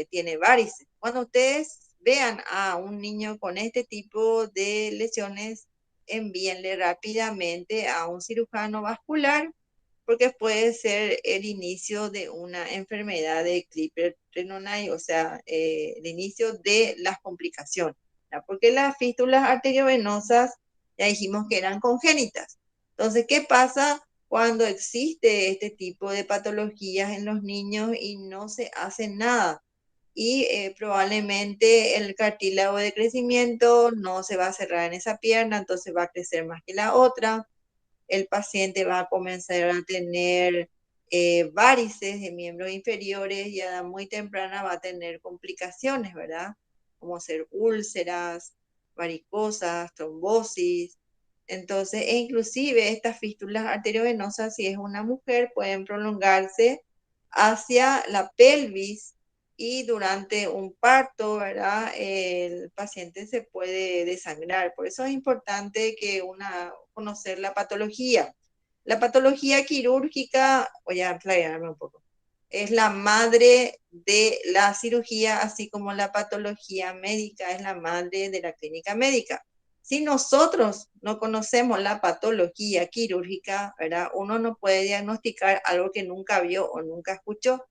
tiene varices. Cuando ustedes vean a un niño con este tipo de lesiones, envíenle rápidamente a un cirujano vascular, porque puede ser el inicio de una enfermedad de Klippert-Trenaunay, o sea, el inicio de las complicaciones, ¿verdad? Porque las fístulas arteriovenosas ya dijimos que eran congénitas. Entonces, ¿qué pasa cuando existe este tipo de patologías en los niños y no se hace nada? Y probablemente el cartílago de crecimiento no se va a cerrar en esa pierna, entonces va a crecer más que la otra. El paciente va a comenzar a tener varices de miembros inferiores y a edad muy temprana va a tener complicaciones, ¿verdad? Como ser úlceras, varicosas, trombosis. Entonces, e inclusive estas fístulas arteriovenosas, si es una mujer, pueden prolongarse hacia la pelvis y durante un parto, ¿verdad? El paciente se puede desangrar. Por eso es importante que conocer la patología. La patología quirúrgica, voy a aclararme un poco, es la madre de la cirugía, así como la patología médica es la madre de la clínica médica. Si nosotros no conocemos la patología quirúrgica, ¿verdad? Uno no puede diagnosticar algo que nunca vio o nunca escuchó.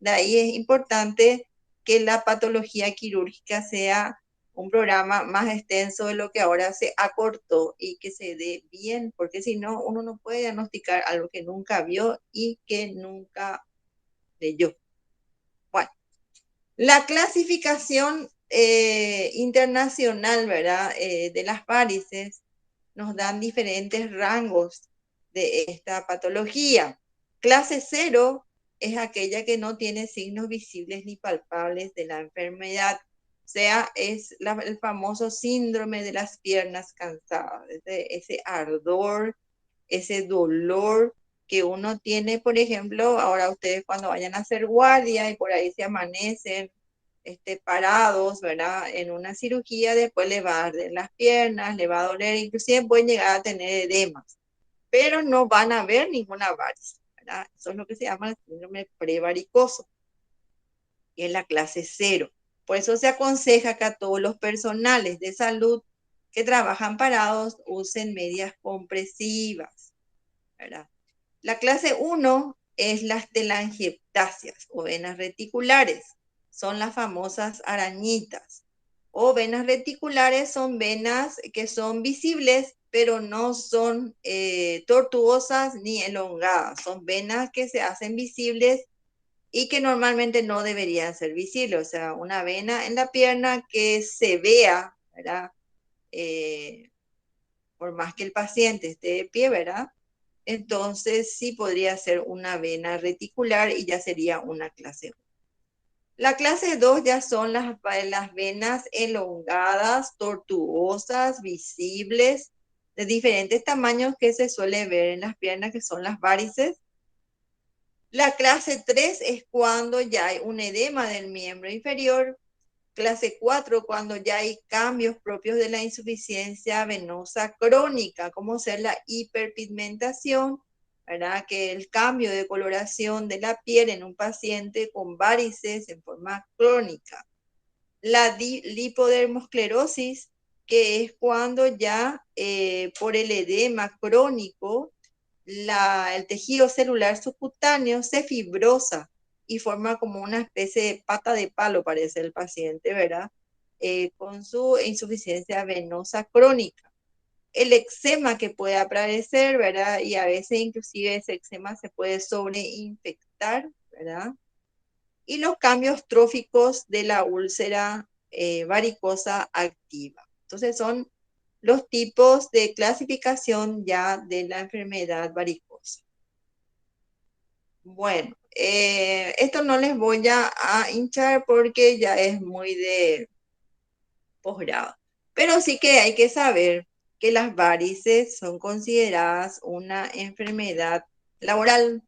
De ahí es importante que la patología quirúrgica sea un programa más extenso de lo que ahora se acortó y que se dé bien, porque si no, uno no puede diagnosticar algo que nunca vio y que nunca leyó. Bueno, la clasificación internacional, ¿verdad? De las varices nos dan diferentes rangos de esta patología. Clase 0 es aquella que no tiene signos visibles ni palpables de la enfermedad. O sea, es el famoso síndrome de las piernas cansadas, ese ardor, ese dolor que uno tiene, por ejemplo, ahora ustedes cuando vayan a hacer guardia y por ahí se amanecen parados, ¿verdad? En una cirugía, después le va a arder las piernas, le va a doler, inclusive pueden llegar a tener edemas, pero no van a ver ninguna varice, ¿verdad? Eso es lo que se llama el síndrome prevaricoso, que es la clase 0. Por eso se aconseja que a todos los personales de salud que trabajan parados usen medias compresivas, ¿verdad? La clase 1 es las telangiectasias o venas reticulares. Son las famosas arañitas. O venas reticulares son venas que son visibles, pero no son tortuosas ni elongadas. Son venas que se hacen visibles y que normalmente no deberían ser visibles. O sea, una vena en la pierna que se vea, ¿verdad? Por más que el paciente esté de pie, ¿verdad? entonces sí podría ser una vena reticular y ya sería una clase 1. La clase 2 ya son las venas elongadas, tortuosas, visibles, de diferentes tamaños que se suele ver en las piernas, que son las varices. La clase 3 es cuando ya hay un edema del miembro inferior. Clase 4, cuando ya hay cambios propios de la insuficiencia venosa crónica, como ser la hiperpigmentación, ¿verdad? Que el cambio de coloración de la piel en un paciente con varices en forma crónica. La lipodermosclerosis, que es cuando ya por el edema crónico, el tejido celular subcutáneo se fibrosa y forma como una especie de pata de palo, parece el paciente, ¿verdad? Con su insuficiencia venosa crónica. El eczema que puede aparecer, ¿verdad? Y a veces inclusive ese eczema se puede sobreinfectar, ¿verdad? Y los cambios tróficos de la úlcera varicosa activa. Entonces son los tipos de clasificación ya de la enfermedad varicosa. Bueno, esto no les voy a hinchar porque ya es muy de posgrado, pero sí que hay que saber que las varices son consideradas una enfermedad laboral,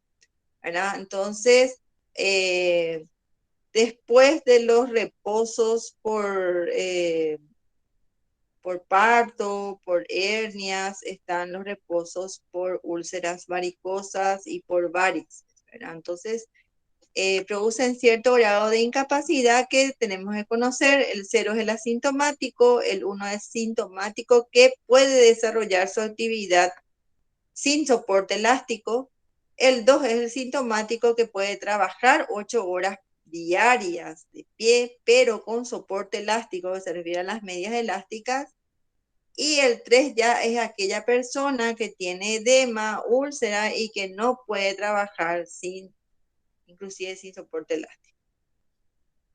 ¿verdad? Entonces, después de los reposos por parto, por hernias, están los reposos por úlceras varicosas y por varices, ¿verdad? Entonces, producen cierto grado de incapacidad que tenemos que conocer. El 0 es el asintomático, el 1 es sintomático que puede desarrollar su actividad sin soporte elástico. El 2 es el sintomático que puede trabajar 8 horas diarias de pie, pero con soporte elástico, que se refiere a las medias elásticas. Y el 3 ya es aquella persona que tiene edema, úlcera y que no puede trabajar inclusive sin soporte elástico.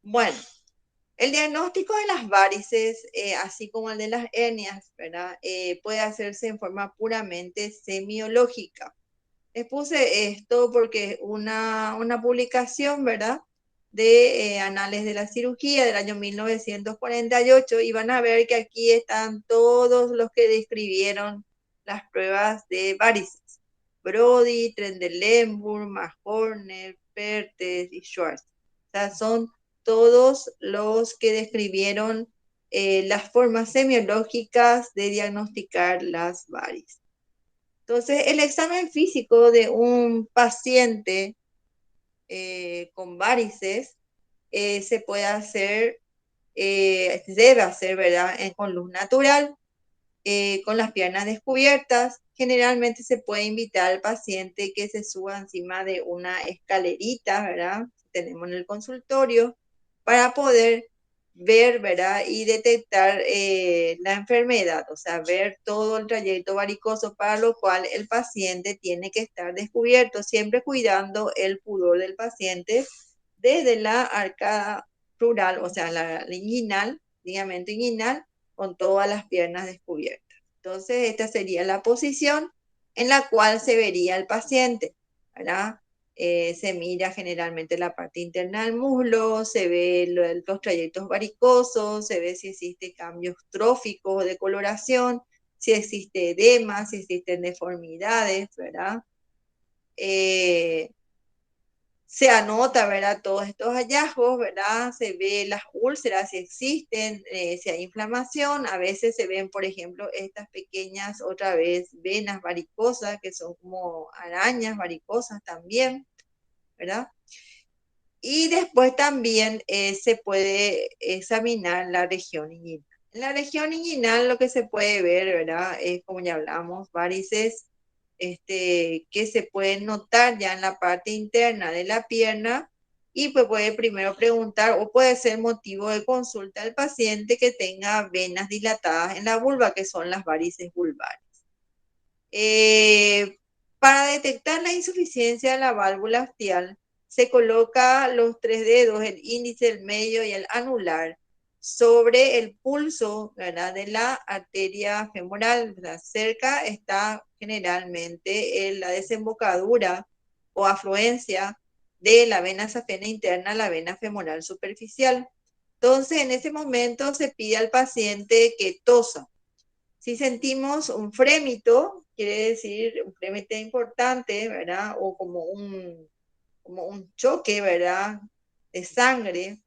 Bueno, el diagnóstico de las varices, así como el de las hernias, ¿verdad? Puede hacerse en forma puramente semiológica. Les puse esto porque una publicación, ¿verdad? De Anales de la Cirugía del año 1948, y van a ver que aquí están todos los que describieron las pruebas de varices. Brody, Trendelenburg, Mahorner, Pertes y Schwartz. O sea, son todos los que describieron las formas semiológicas de diagnosticar las varices. Entonces, el examen físico de un paciente con varices se puede hacer, debe hacer, ¿verdad? Con luz natural, con las piernas descubiertas. Generalmente se puede invitar al paciente que se suba encima de una escalerita, ¿verdad? Tenemos en el consultorio para poder ver, ¿verdad? Y detectar la enfermedad, o sea, ver todo el trayecto varicoso, para lo cual el paciente tiene que estar descubierto, siempre cuidando el pudor del paciente desde la arcada crural, o sea, la inguinal, ligamento inguinal, con todas las piernas descubiertas. Entonces, esta sería la posición en la cual se vería el paciente, ¿verdad? Se mira generalmente la parte interna del muslo, se ve los trayectos varicosos, se ve si existe cambios tróficos de coloración, si existe edema, si existen deformidades, ¿verdad? Se anota, ¿verdad? Todos estos hallazgos, ¿verdad? Se ve las úlceras si existen, si hay inflamación. A veces se ven, por ejemplo, estas pequeñas, otra vez, venas varicosas, que son como arañas varicosas también, ¿verdad? Y después también se puede examinar la región inguinal. En la región inguinal lo que se puede ver, ¿verdad? Es, como ya hablamos, varices que se pueden notar ya en la parte interna de la pierna, y pues puede primero preguntar, o puede ser motivo de consulta al paciente que tenga venas dilatadas en la vulva, que son las varices vulvares. Para detectar la insuficiencia de la válvula astial, se coloca los 3 dedos, el índice, el medio y el anular, sobre el pulso, ¿verdad? De la arteria femoral. ¿Verdad? Cerca está generalmente la desembocadura o afluencia de la vena safena interna a la vena femoral superficial. Entonces, en ese momento se pide al paciente que tosa. Si sentimos un frémito, quiere decir un frémito importante, ¿verdad? O como un choque, ¿verdad? De sangre,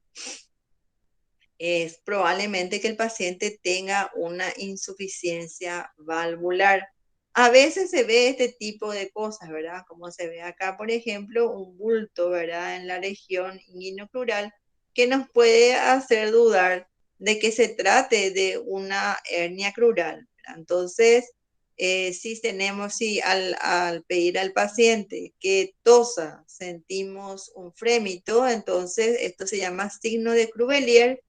es probablemente que el paciente tenga una insuficiencia valvular. A veces se ve este tipo de cosas, ¿verdad? Como se ve acá, por ejemplo, un bulto, ¿verdad? En la región inguinocrural que nos puede hacer dudar de que se trate de una hernia crural, ¿verdad? Entonces, si al pedir al paciente que tosa sentimos un frémito, entonces esto se llama signo de Crubelier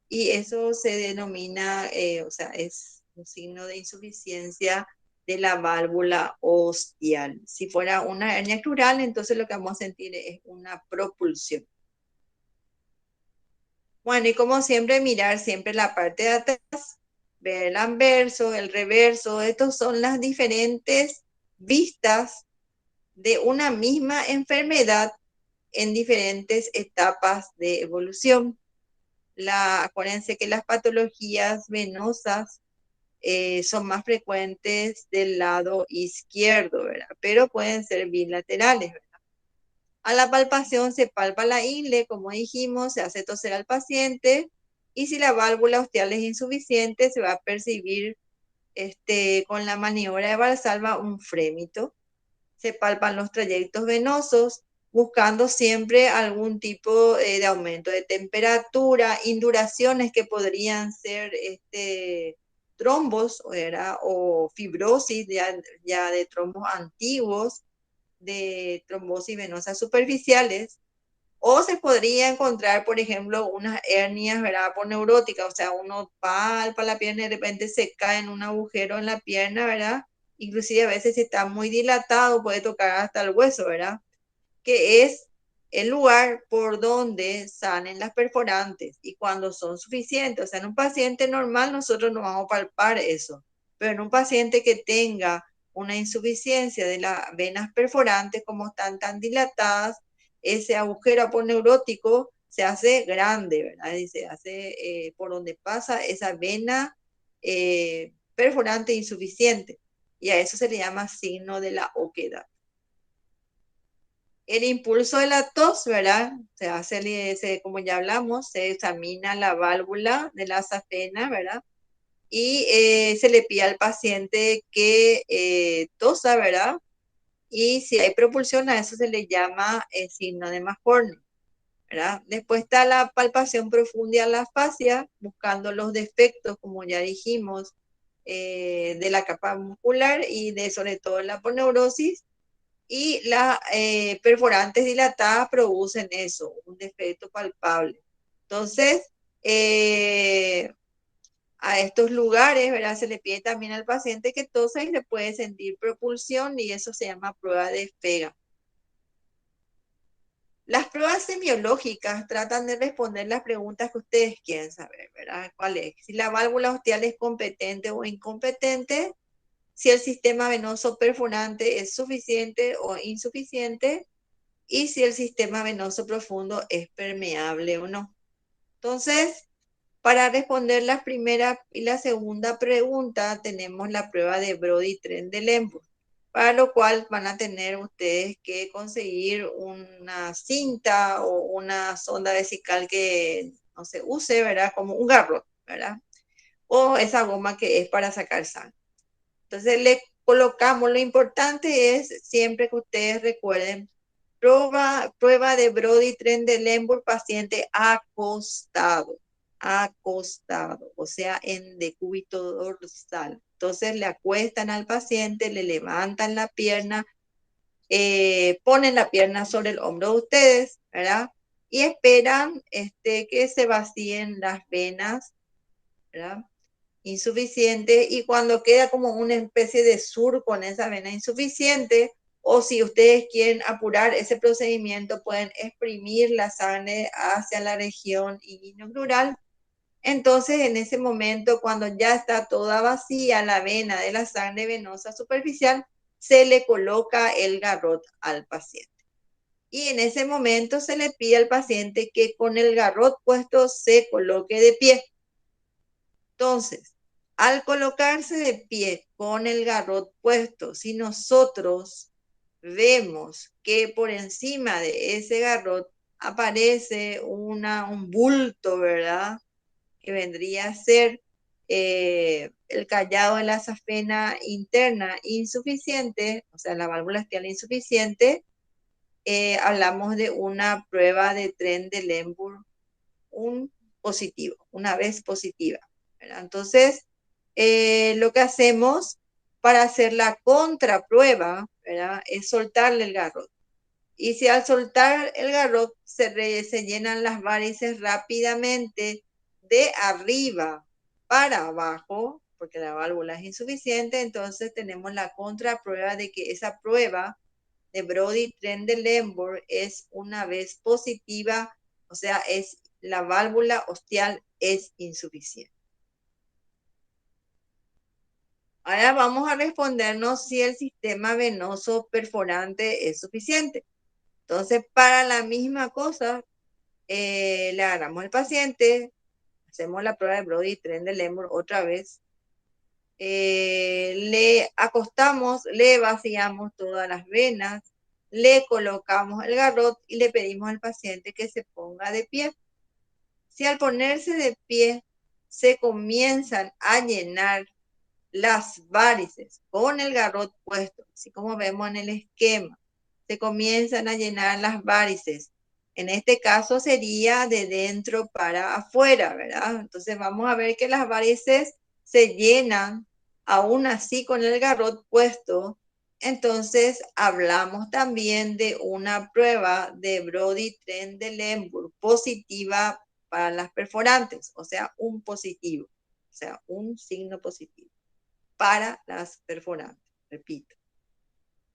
y eso se denomina, o sea, es un signo de insuficiencia de la válvula ostial. Si fuera una hernia crural, entonces lo que vamos a sentir es una propulsión. Bueno, y como siempre, mirar siempre la parte de atrás, ver el anverso, el reverso. Estos son las diferentes vistas de una misma enfermedad en diferentes etapas de evolución. Acuérdense que las patologías venosas son más frecuentes del lado izquierdo, ¿verdad? Pero pueden ser bilaterales, ¿verdad? A la palpación se palpa la ingle, como dijimos, se hace toser al paciente y si la válvula ostial es insuficiente, se va a percibir con la maniobra de Valsalva un frémito. Se palpan los trayectos venosos, buscando siempre algún tipo de aumento de temperatura, induraciones que podrían ser trombos, o fibrosis ya de trombos antiguos, de trombosis venosas superficiales, o se podría encontrar, por ejemplo, unas hernias, ¿verdad? Aponeuróticas, o sea, uno palpa la pierna y de repente se cae en un agujero en la pierna, ¿verdad? Inclusive a veces si está muy dilatado puede tocar hasta el hueso, ¿verdad? Que es el lugar por donde salen las perforantes y cuando son suficientes. O sea, en un paciente normal nosotros no vamos a palpar eso, pero en un paciente que tenga una insuficiencia de las venas perforantes, como están tan dilatadas, ese agujero aponeurótico se hace grande, ¿verdad? Y se hace por donde pasa esa vena perforante insuficiente. Y a eso se le llama signo de la oquedad. El impulso de la tos, ¿verdad? Como ya hablamos, se examina la válvula de la safena, ¿verdad? Y se le pide al paciente que tosa, ¿verdad? Y si hay propulsión, a eso se le llama signo de Mahorny, ¿verdad? Después está la palpación profunda a la fascia, buscando los defectos, como ya dijimos, de la capa muscular y sobre todo la aponeurosis. Y las perforantes dilatadas producen eso, un defecto palpable. Entonces, a estos lugares, ¿verdad? Se le pide también al paciente que tosa y se puede sentir propulsión y eso se llama prueba de Fega. Las pruebas semiológicas tratan de responder las preguntas que ustedes quieren saber, ¿verdad? ¿Cuál es? Si la válvula ostial es competente o incompetente, si el sistema venoso perforante es suficiente o insuficiente, y si el sistema venoso profundo es permeable o no. Entonces, para responder la primera y la segunda pregunta, tenemos la prueba de Brody-Trendelenburg, para lo cual van a tener ustedes que conseguir una cinta o una sonda vesical que no se use, ¿verdad? Como un garrot, ¿verdad? O esa goma que es para sacar sangre. Entonces le colocamos, lo importante es siempre que ustedes recuerden, prueba de Brody-Trendelenburg, paciente acostado, o sea, en decúbito dorsal. Entonces le acuestan al paciente, le levantan la pierna, ponen la pierna sobre el hombro de ustedes, ¿verdad? Y esperan que se vacíen las venas, ¿verdad? Insuficiente, y cuando queda como una especie de surco en esa vena insuficiente, o si ustedes quieren apurar ese procedimiento, pueden exprimir la sangre hacia la región inguinocrural. Entonces, en ese momento, cuando ya está toda vacía la vena de la sangre venosa superficial, se le coloca el garrot al paciente. Y en ese momento se le pide al paciente que con el garrot puesto se coloque de pie. Entonces, al colocarse de pie con el garrot puesto, si nosotros vemos que por encima de ese garrot aparece un bulto, ¿verdad? Que vendría a ser el callado de la safena interna insuficiente, o sea, la válvula ostial insuficiente, hablamos de una prueba de tren de Lemburg, un positivo, una vez positiva, ¿verdad? Entonces, lo que hacemos para hacer la contraprueba, ¿verdad? Es soltarle el garrot. Y si al soltar el garrot se llenan las varices rápidamente de arriba para abajo, porque la válvula es insuficiente, entonces tenemos la contraprueba de que esa prueba de Brody Tren de Lemburg es una vez positiva, o sea, es la válvula ostial es insuficiente. Ahora vamos a respondernos si el sistema venoso perforante es suficiente. Entonces, para la misma cosa, le agarramos al paciente, hacemos la prueba de Brody Tren de Lemburg otra vez, le acostamos, le vaciamos todas las venas, le colocamos el garrot y le pedimos al paciente que se ponga de pie. Si al ponerse de pie se comienzan a llenar las varices con el garrot puesto, así como vemos en el esquema, se comienzan a llenar las varices. En este caso sería de dentro para afuera, ¿verdad? Entonces vamos a ver que las varices se llenan aún así con el garrot puesto. Entonces hablamos también de una prueba de Brody Tren de Lemburg positiva para las perforantes, o sea, un positivo, o sea, un signo positivo para las perforantes, repito.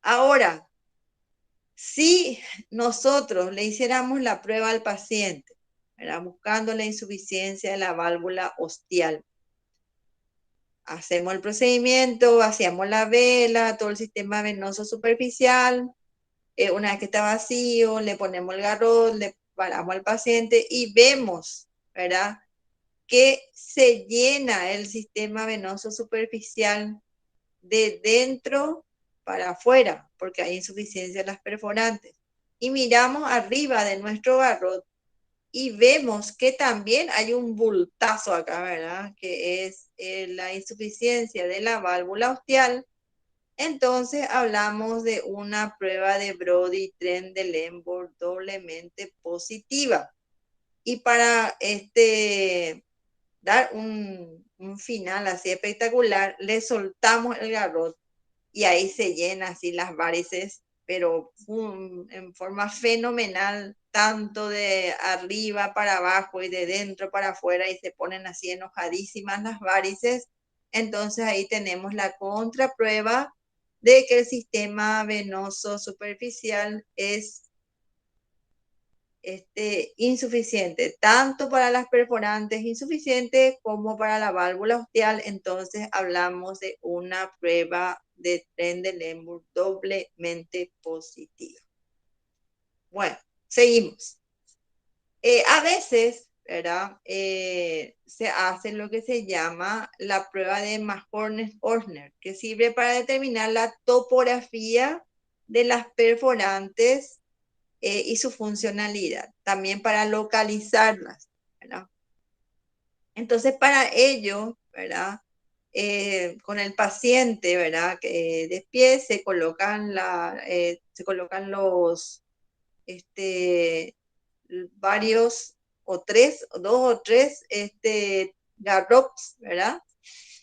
Ahora, si nosotros le hiciéramos la prueba al paciente, ¿verdad? Buscando la insuficiencia de la válvula ostial, hacemos el procedimiento, vaciamos la vela, todo el sistema venoso superficial, una vez que está vacío, le ponemos el garrot, le paramos al paciente y vemos, ¿verdad?, que se llena el sistema venoso superficial de dentro para afuera, porque hay insuficiencia en las perforantes. Y miramos arriba de nuestro garrot y vemos que también hay un bultazo acá, ¿verdad? Que es la insuficiencia de la válvula ostial. Entonces hablamos de una prueba de Brody Tren de Lemburg doblemente positiva. Y para dar un final así espectacular, le soltamos el garrot y ahí se llenan así las varices, pero en forma fenomenal, tanto de arriba para abajo y de dentro para afuera, y se ponen así enojadísimas las varices. Entonces ahí tenemos la contraprueba de que el sistema venoso superficial es insuficiente, tanto para las perforantes insuficientes como para la válvula ostial. Entonces hablamos de una prueba de Tren de Lemburg doblemente positiva. Bueno, seguimos. A veces, ¿verdad? Se hace lo que se llama la prueba de Mahorner-Ortner, que sirve para determinar la topografía de las perforantes y su funcionalidad, también para localizarlas, ¿verdad? Entonces, para ello, ¿verdad? Con el paciente, ¿verdad? Que de pie se colocan, los varios o dos o tres garrots, ¿verdad?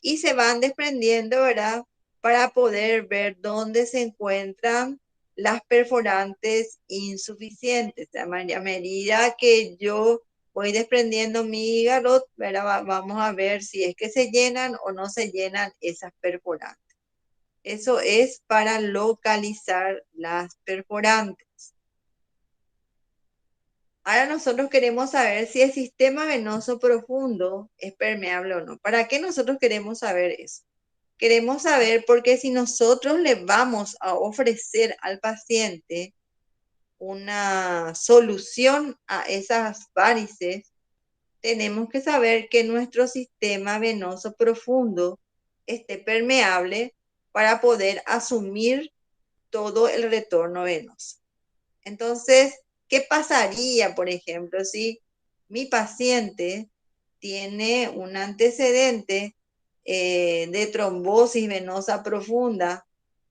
Y se van desprendiendo, ¿verdad? Para poder ver dónde se encuentran las perforantes insuficientes. A medida que yo voy desprendiendo mi garrot, ¿verdad? Vamos a ver si es que se llenan o no se llenan esas perforantes. Eso es para localizar las perforantes. Ahora nosotros queremos saber si el sistema venoso profundo es permeable o no. ¿Para qué nosotros queremos saber eso? Queremos saber porque si nosotros le vamos a ofrecer al paciente una solución a esas varices, tenemos que saber que nuestro sistema venoso profundo esté permeable para poder asumir todo el retorno venoso. Entonces, ¿qué pasaría, por ejemplo, si mi paciente tiene un antecedente de trombosis venosa profunda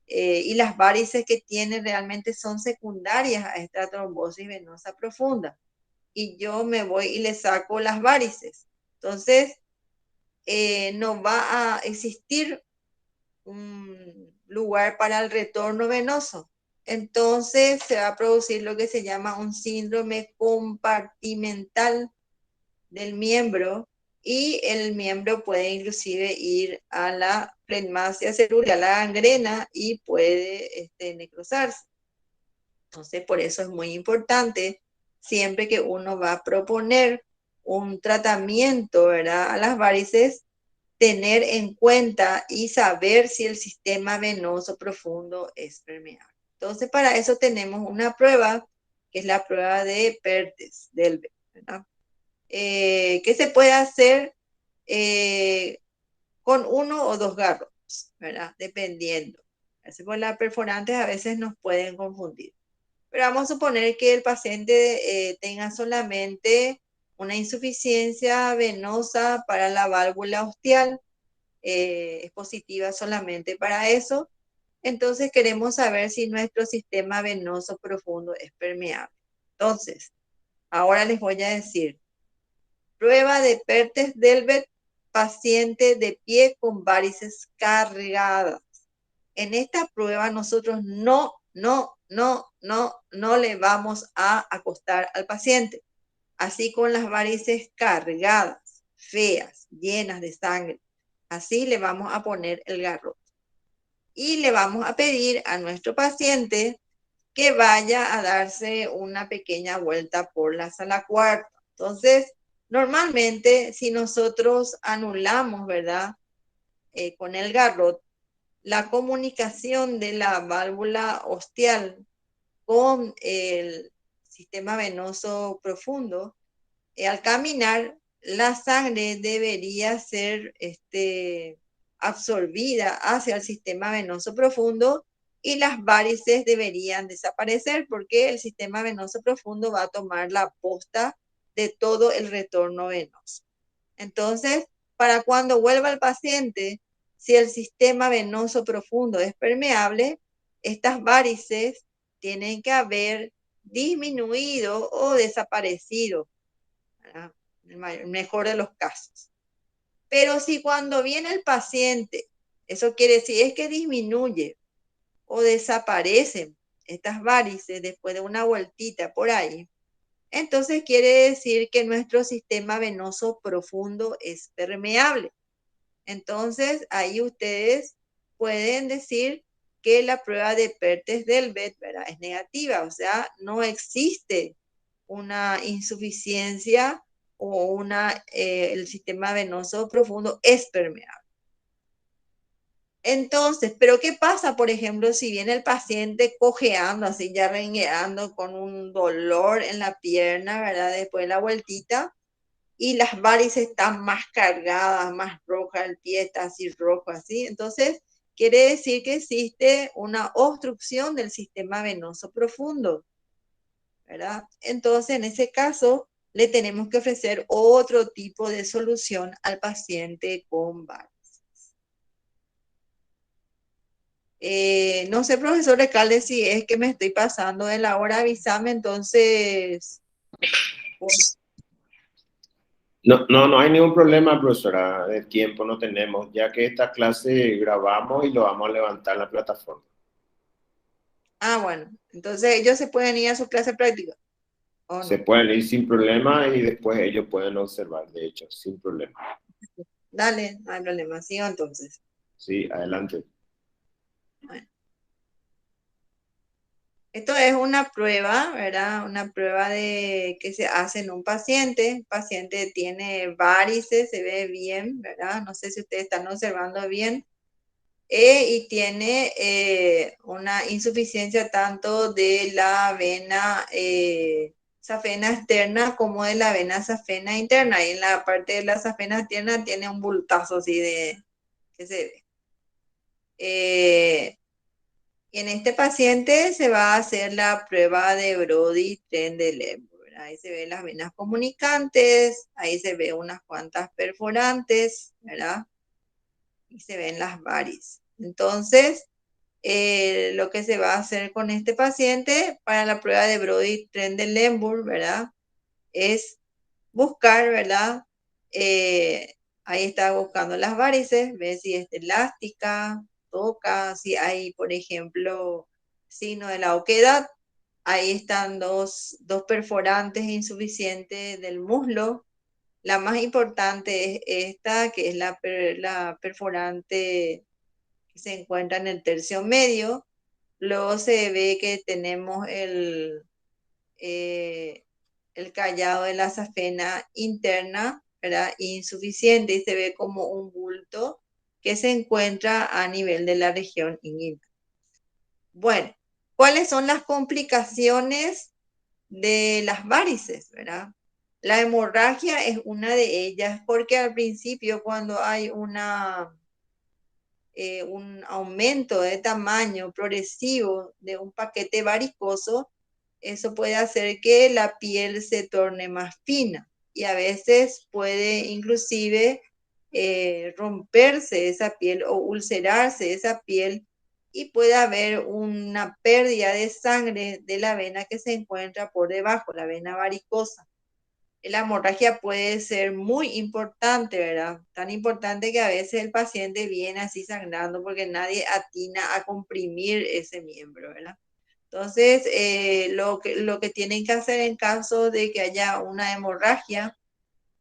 y las varices que tiene realmente son secundarias a esta trombosis venosa profunda? Y yo me voy y le saco las varices. Entonces, no va a existir un lugar para el retorno venoso. Entonces se va a producir lo que se llama un síndrome compartimental del miembro y el miembro puede inclusive ir a la flegmasia celular, a la gangrena y puede necrosarse. Entonces por eso es muy importante siempre que uno va a proponer un tratamiento, ¿verdad?, a las varices, tener en cuenta y saber si el sistema venoso profundo es permeable. Entonces, para eso tenemos una prueba, que es la prueba de Perthes-Delbet, ¿verdad? Que se puede hacer con 1 o 2 garrotes, ¿verdad? Dependiendo. Así pues, las perforantes a veces nos pueden confundir. Pero vamos a suponer que el paciente tenga solamente una insuficiencia venosa para la válvula ostial, es positiva solamente para eso. Entonces queremos saber si nuestro sistema venoso profundo es permeable. Entonces, ahora les voy a decir, prueba de Perthes-Delbet, paciente de pie con varices cargadas. En esta prueba nosotros no le vamos a acostar al paciente. Así con las varices cargadas, feas, llenas de sangre. Así le vamos a poner el garrote. Y le vamos a pedir a nuestro paciente que vaya a darse una pequeña vuelta por la sala cuarta. Entonces, normalmente, si nosotros anulamos, ¿verdad?, con el garrote, la comunicación de la válvula ostial con el sistema venoso profundo, al caminar, la sangre debería ser absorbida hacia el sistema venoso profundo y las varices deberían desaparecer porque el sistema venoso profundo va a tomar la posta de todo el retorno venoso. Entonces, para cuando vuelva el paciente, si el sistema venoso profundo es permeable, estas varices tienen que haber disminuido o desaparecido, ¿verdad?, en el mejor de los casos. Pero si cuando viene el paciente, eso quiere decir es que disminuye o desaparecen estas varices después de una vueltita por ahí, entonces quiere decir que nuestro sistema venoso profundo es permeable. Entonces ahí ustedes pueden decir que la prueba de Perthes-Delbet, ¿verdad?, es negativa, o sea, no existe una insuficiencia o el sistema venoso profundo es permeable. Entonces, ¿pero qué pasa, por ejemplo, si viene el paciente cojeando, así ya rengueando con un dolor en la pierna, ¿verdad?, después de la vueltita, y las varices están más cargadas, más rojas, el pie está así rojo, así? Entonces, quiere decir que existe una obstrucción del sistema venoso profundo, ¿verdad? Entonces, en ese caso, le tenemos que ofrecer otro tipo de solución al paciente con varices. No sé, profesor Recalde, si es que me estoy pasando de la hora, avísame, entonces. Pues, No hay ningún problema, profesora, de tiempo no tenemos, ya que esta clase grabamos y lo vamos a levantar en la plataforma. bueno, entonces ellos se pueden ir a su clase práctica, ¿o Se no? pueden ir sin problema y después ellos pueden observar, de hecho, sin problema. Dale, no hay problema, sigo entonces. Sí, adelante. Bueno. Esto es una prueba, ¿verdad? Una prueba que se hace en un paciente. El paciente tiene varices, se ve bien, ¿verdad? No sé si ustedes están observando bien. y tiene una insuficiencia tanto de la vena safena externa como de la vena safena interna. Y en la parte de la safena externa tiene un bultazo así de que se ve. Y en este paciente se va a hacer la prueba de Brody-Trendelenburg. Ahí se ven las venas comunicantes, ahí se ve unas cuantas perforantes, ¿verdad? Y se ven las varices. Entonces, lo que se va a hacer con este paciente para la prueba de Brody-Trendelenburg, ¿verdad? Es buscar, ¿verdad? Ahí está buscando las varices, ve si es elástica, toca, si hay, por ejemplo, signo de la oquedad. Ahí están dos perforantes insuficientes del muslo. La más importante es esta, que es la perforante que se encuentra en el tercio medio. Luego se ve que tenemos eh, el callado de la safena interna, ¿verdad? Insuficiente y se ve como un bulto que se encuentra a nivel de la región inguinal. Bueno, ¿cuáles son las complicaciones de las varices, ¿verdad? La hemorragia es una de ellas porque al principio cuando hay un aumento de tamaño progresivo de un paquete varicoso, eso puede hacer que la piel se torne más fina y a veces puede inclusive romperse esa piel o ulcerarse esa piel y puede haber una pérdida de sangre de la vena que se encuentra por debajo, la vena varicosa. La hemorragia puede ser muy importante, ¿verdad? Tan importante que a veces el paciente viene así sangrando porque nadie atina a comprimir ese miembro, ¿verdad? Entonces, lo que tienen que hacer en caso de que haya una hemorragia,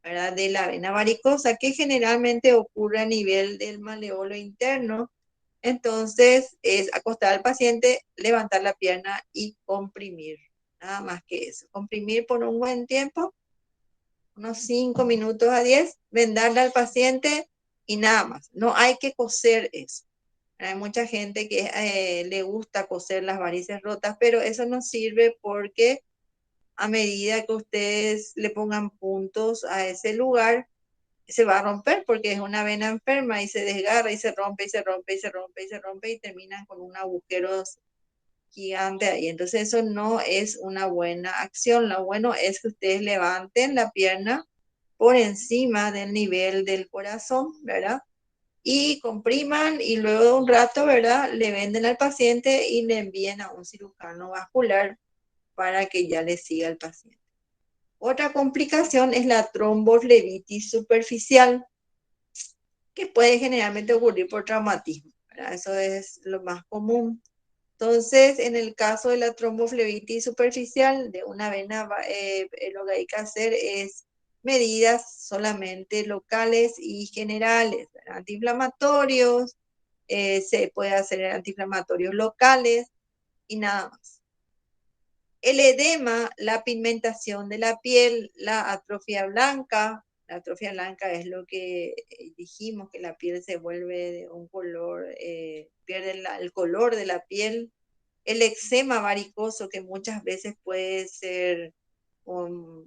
¿verdad? De la vena varicosa, que generalmente ocurre a nivel del maleolo interno, entonces es acostar al paciente, levantar la pierna y comprimir. Nada más que eso. Comprimir por un buen tiempo, unos 5 minutos a 10, vendarle al paciente y nada más. No hay que coser eso. Hay mucha gente que le gusta coser las varices rotas, pero eso no sirve porque a medida que ustedes le pongan puntos a ese lugar, se va a romper porque es una vena enferma y se desgarra y se rompe y se rompe y se rompe y se rompe y terminan con un agujero gigante ahí. Entonces eso no es una buena acción. Lo bueno es que ustedes levanten la pierna por encima del nivel del corazón, ¿verdad? Y compriman y luego de un rato, ¿verdad? Le venden al paciente y le envían a un cirujano vascular para que ya le siga el paciente. Otra complicación es la tromboflebitis superficial, que puede generalmente ocurrir por traumatismo, ¿verdad? Eso es lo más común. Entonces, en el caso de la tromboflebitis superficial de una vena, lo que hay que hacer es medidas solamente locales y generales, ¿verdad? Antiinflamatorios, se puede hacer antiinflamatorios locales y nada más. El edema, la pigmentación de la piel, la atrofia blanca es lo que dijimos, que la piel se vuelve de un color, pierde el color de la piel. El eczema varicoso, que muchas veces puede ser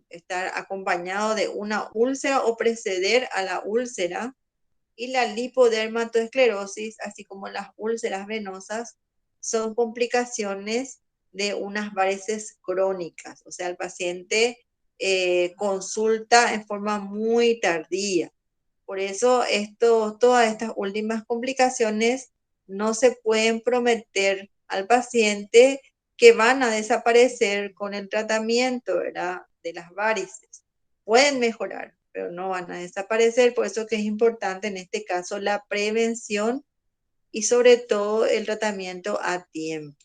estar acompañado de una úlcera o preceder a la úlcera, y la lipodermatoesclerosis, así como las úlceras venosas, son complicaciones de unas varices crónicas. O sea, el paciente consulta en forma muy tardía. Por eso todas estas últimas complicaciones no se pueden prometer al paciente que van a desaparecer con el tratamiento, ¿verdad? De las varices. Pueden mejorar, pero no van a desaparecer. Por eso que es importante en este caso la prevención y sobre todo el tratamiento a tiempo.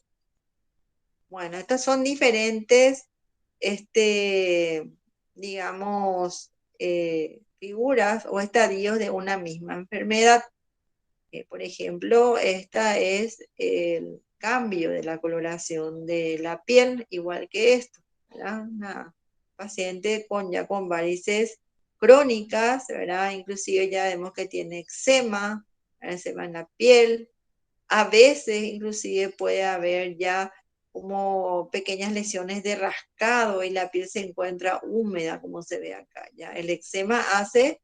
Bueno, estas son diferentes, digamos, figuras o estadios de una misma enfermedad. Por ejemplo, esta es el cambio de la coloración de la piel, igual que esto, ¿verdad? Una paciente ya con varices crónicas, ¿verdad? Inclusive ya vemos que tiene eczema en la piel, A veces inclusive puede haber ya como pequeñas lesiones de rascado y la piel se encuentra húmeda, como se ve acá. Ya el eczema hace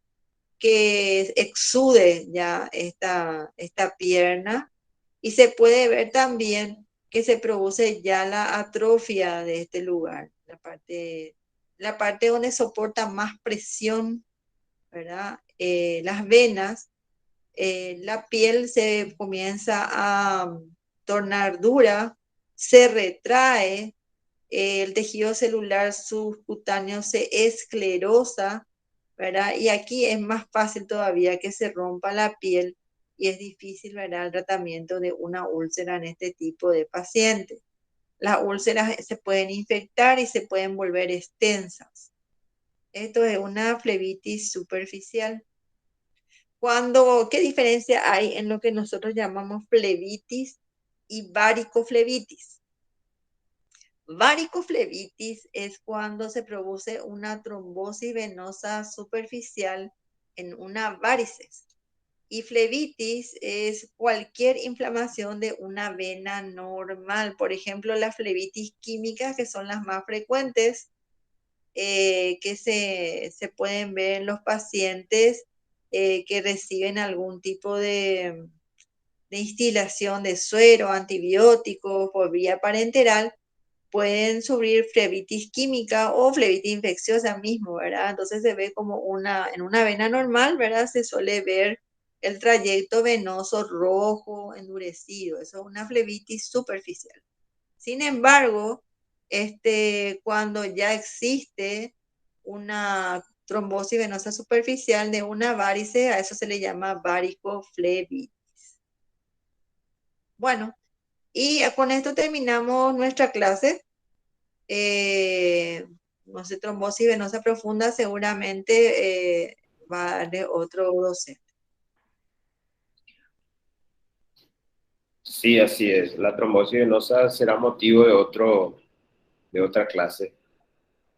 que exude ya esta pierna y se puede ver también que se produce ya la atrofia de este lugar, la parte donde soporta más presión, ¿verdad? Las venas, la piel se comienza a tornar dura, se retrae, el tejido celular subcutáneo se esclerosa, ¿verdad? Y aquí es más fácil todavía que se rompa la piel y es difícil, ¿verdad?, el tratamiento de una úlcera en este tipo de pacientes. Las úlceras se pueden infectar y se pueden volver extensas. Esto es una flebitis superficial. ¿Qué diferencia hay en lo que nosotros llamamos flebitis y varicoflebitis? Varicoflebitis es cuando se produce una trombosis venosa superficial en una varices. Y flebitis es cualquier inflamación de una vena normal. Por ejemplo, las flebitis químicas, que son las más frecuentes, que se pueden ver en los pacientes que reciben algún tipo de instilación de suero, antibióticos por vía parenteral, pueden sufrir flebitis química o flebitis infecciosa mismo, ¿verdad? Entonces se ve como en una vena normal, ¿verdad? Se suele ver el trayecto venoso rojo, endurecido. Eso es una flebitis superficial. Sin embargo, cuando ya existe una trombosis venosa superficial de una varice, a eso se le llama varicoflebitis. Bueno, y con esto terminamos nuestra clase. No sé, trombosis venosa profunda seguramente va a darle otro docente. Sí, así es. La trombosis venosa será motivo de otra clase.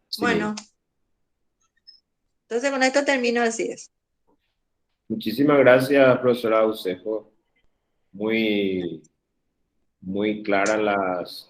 Sí, Bueno, entonces con esto termino, así es. muchísimas gracias, profesora Ucejo. Muy, muy claras las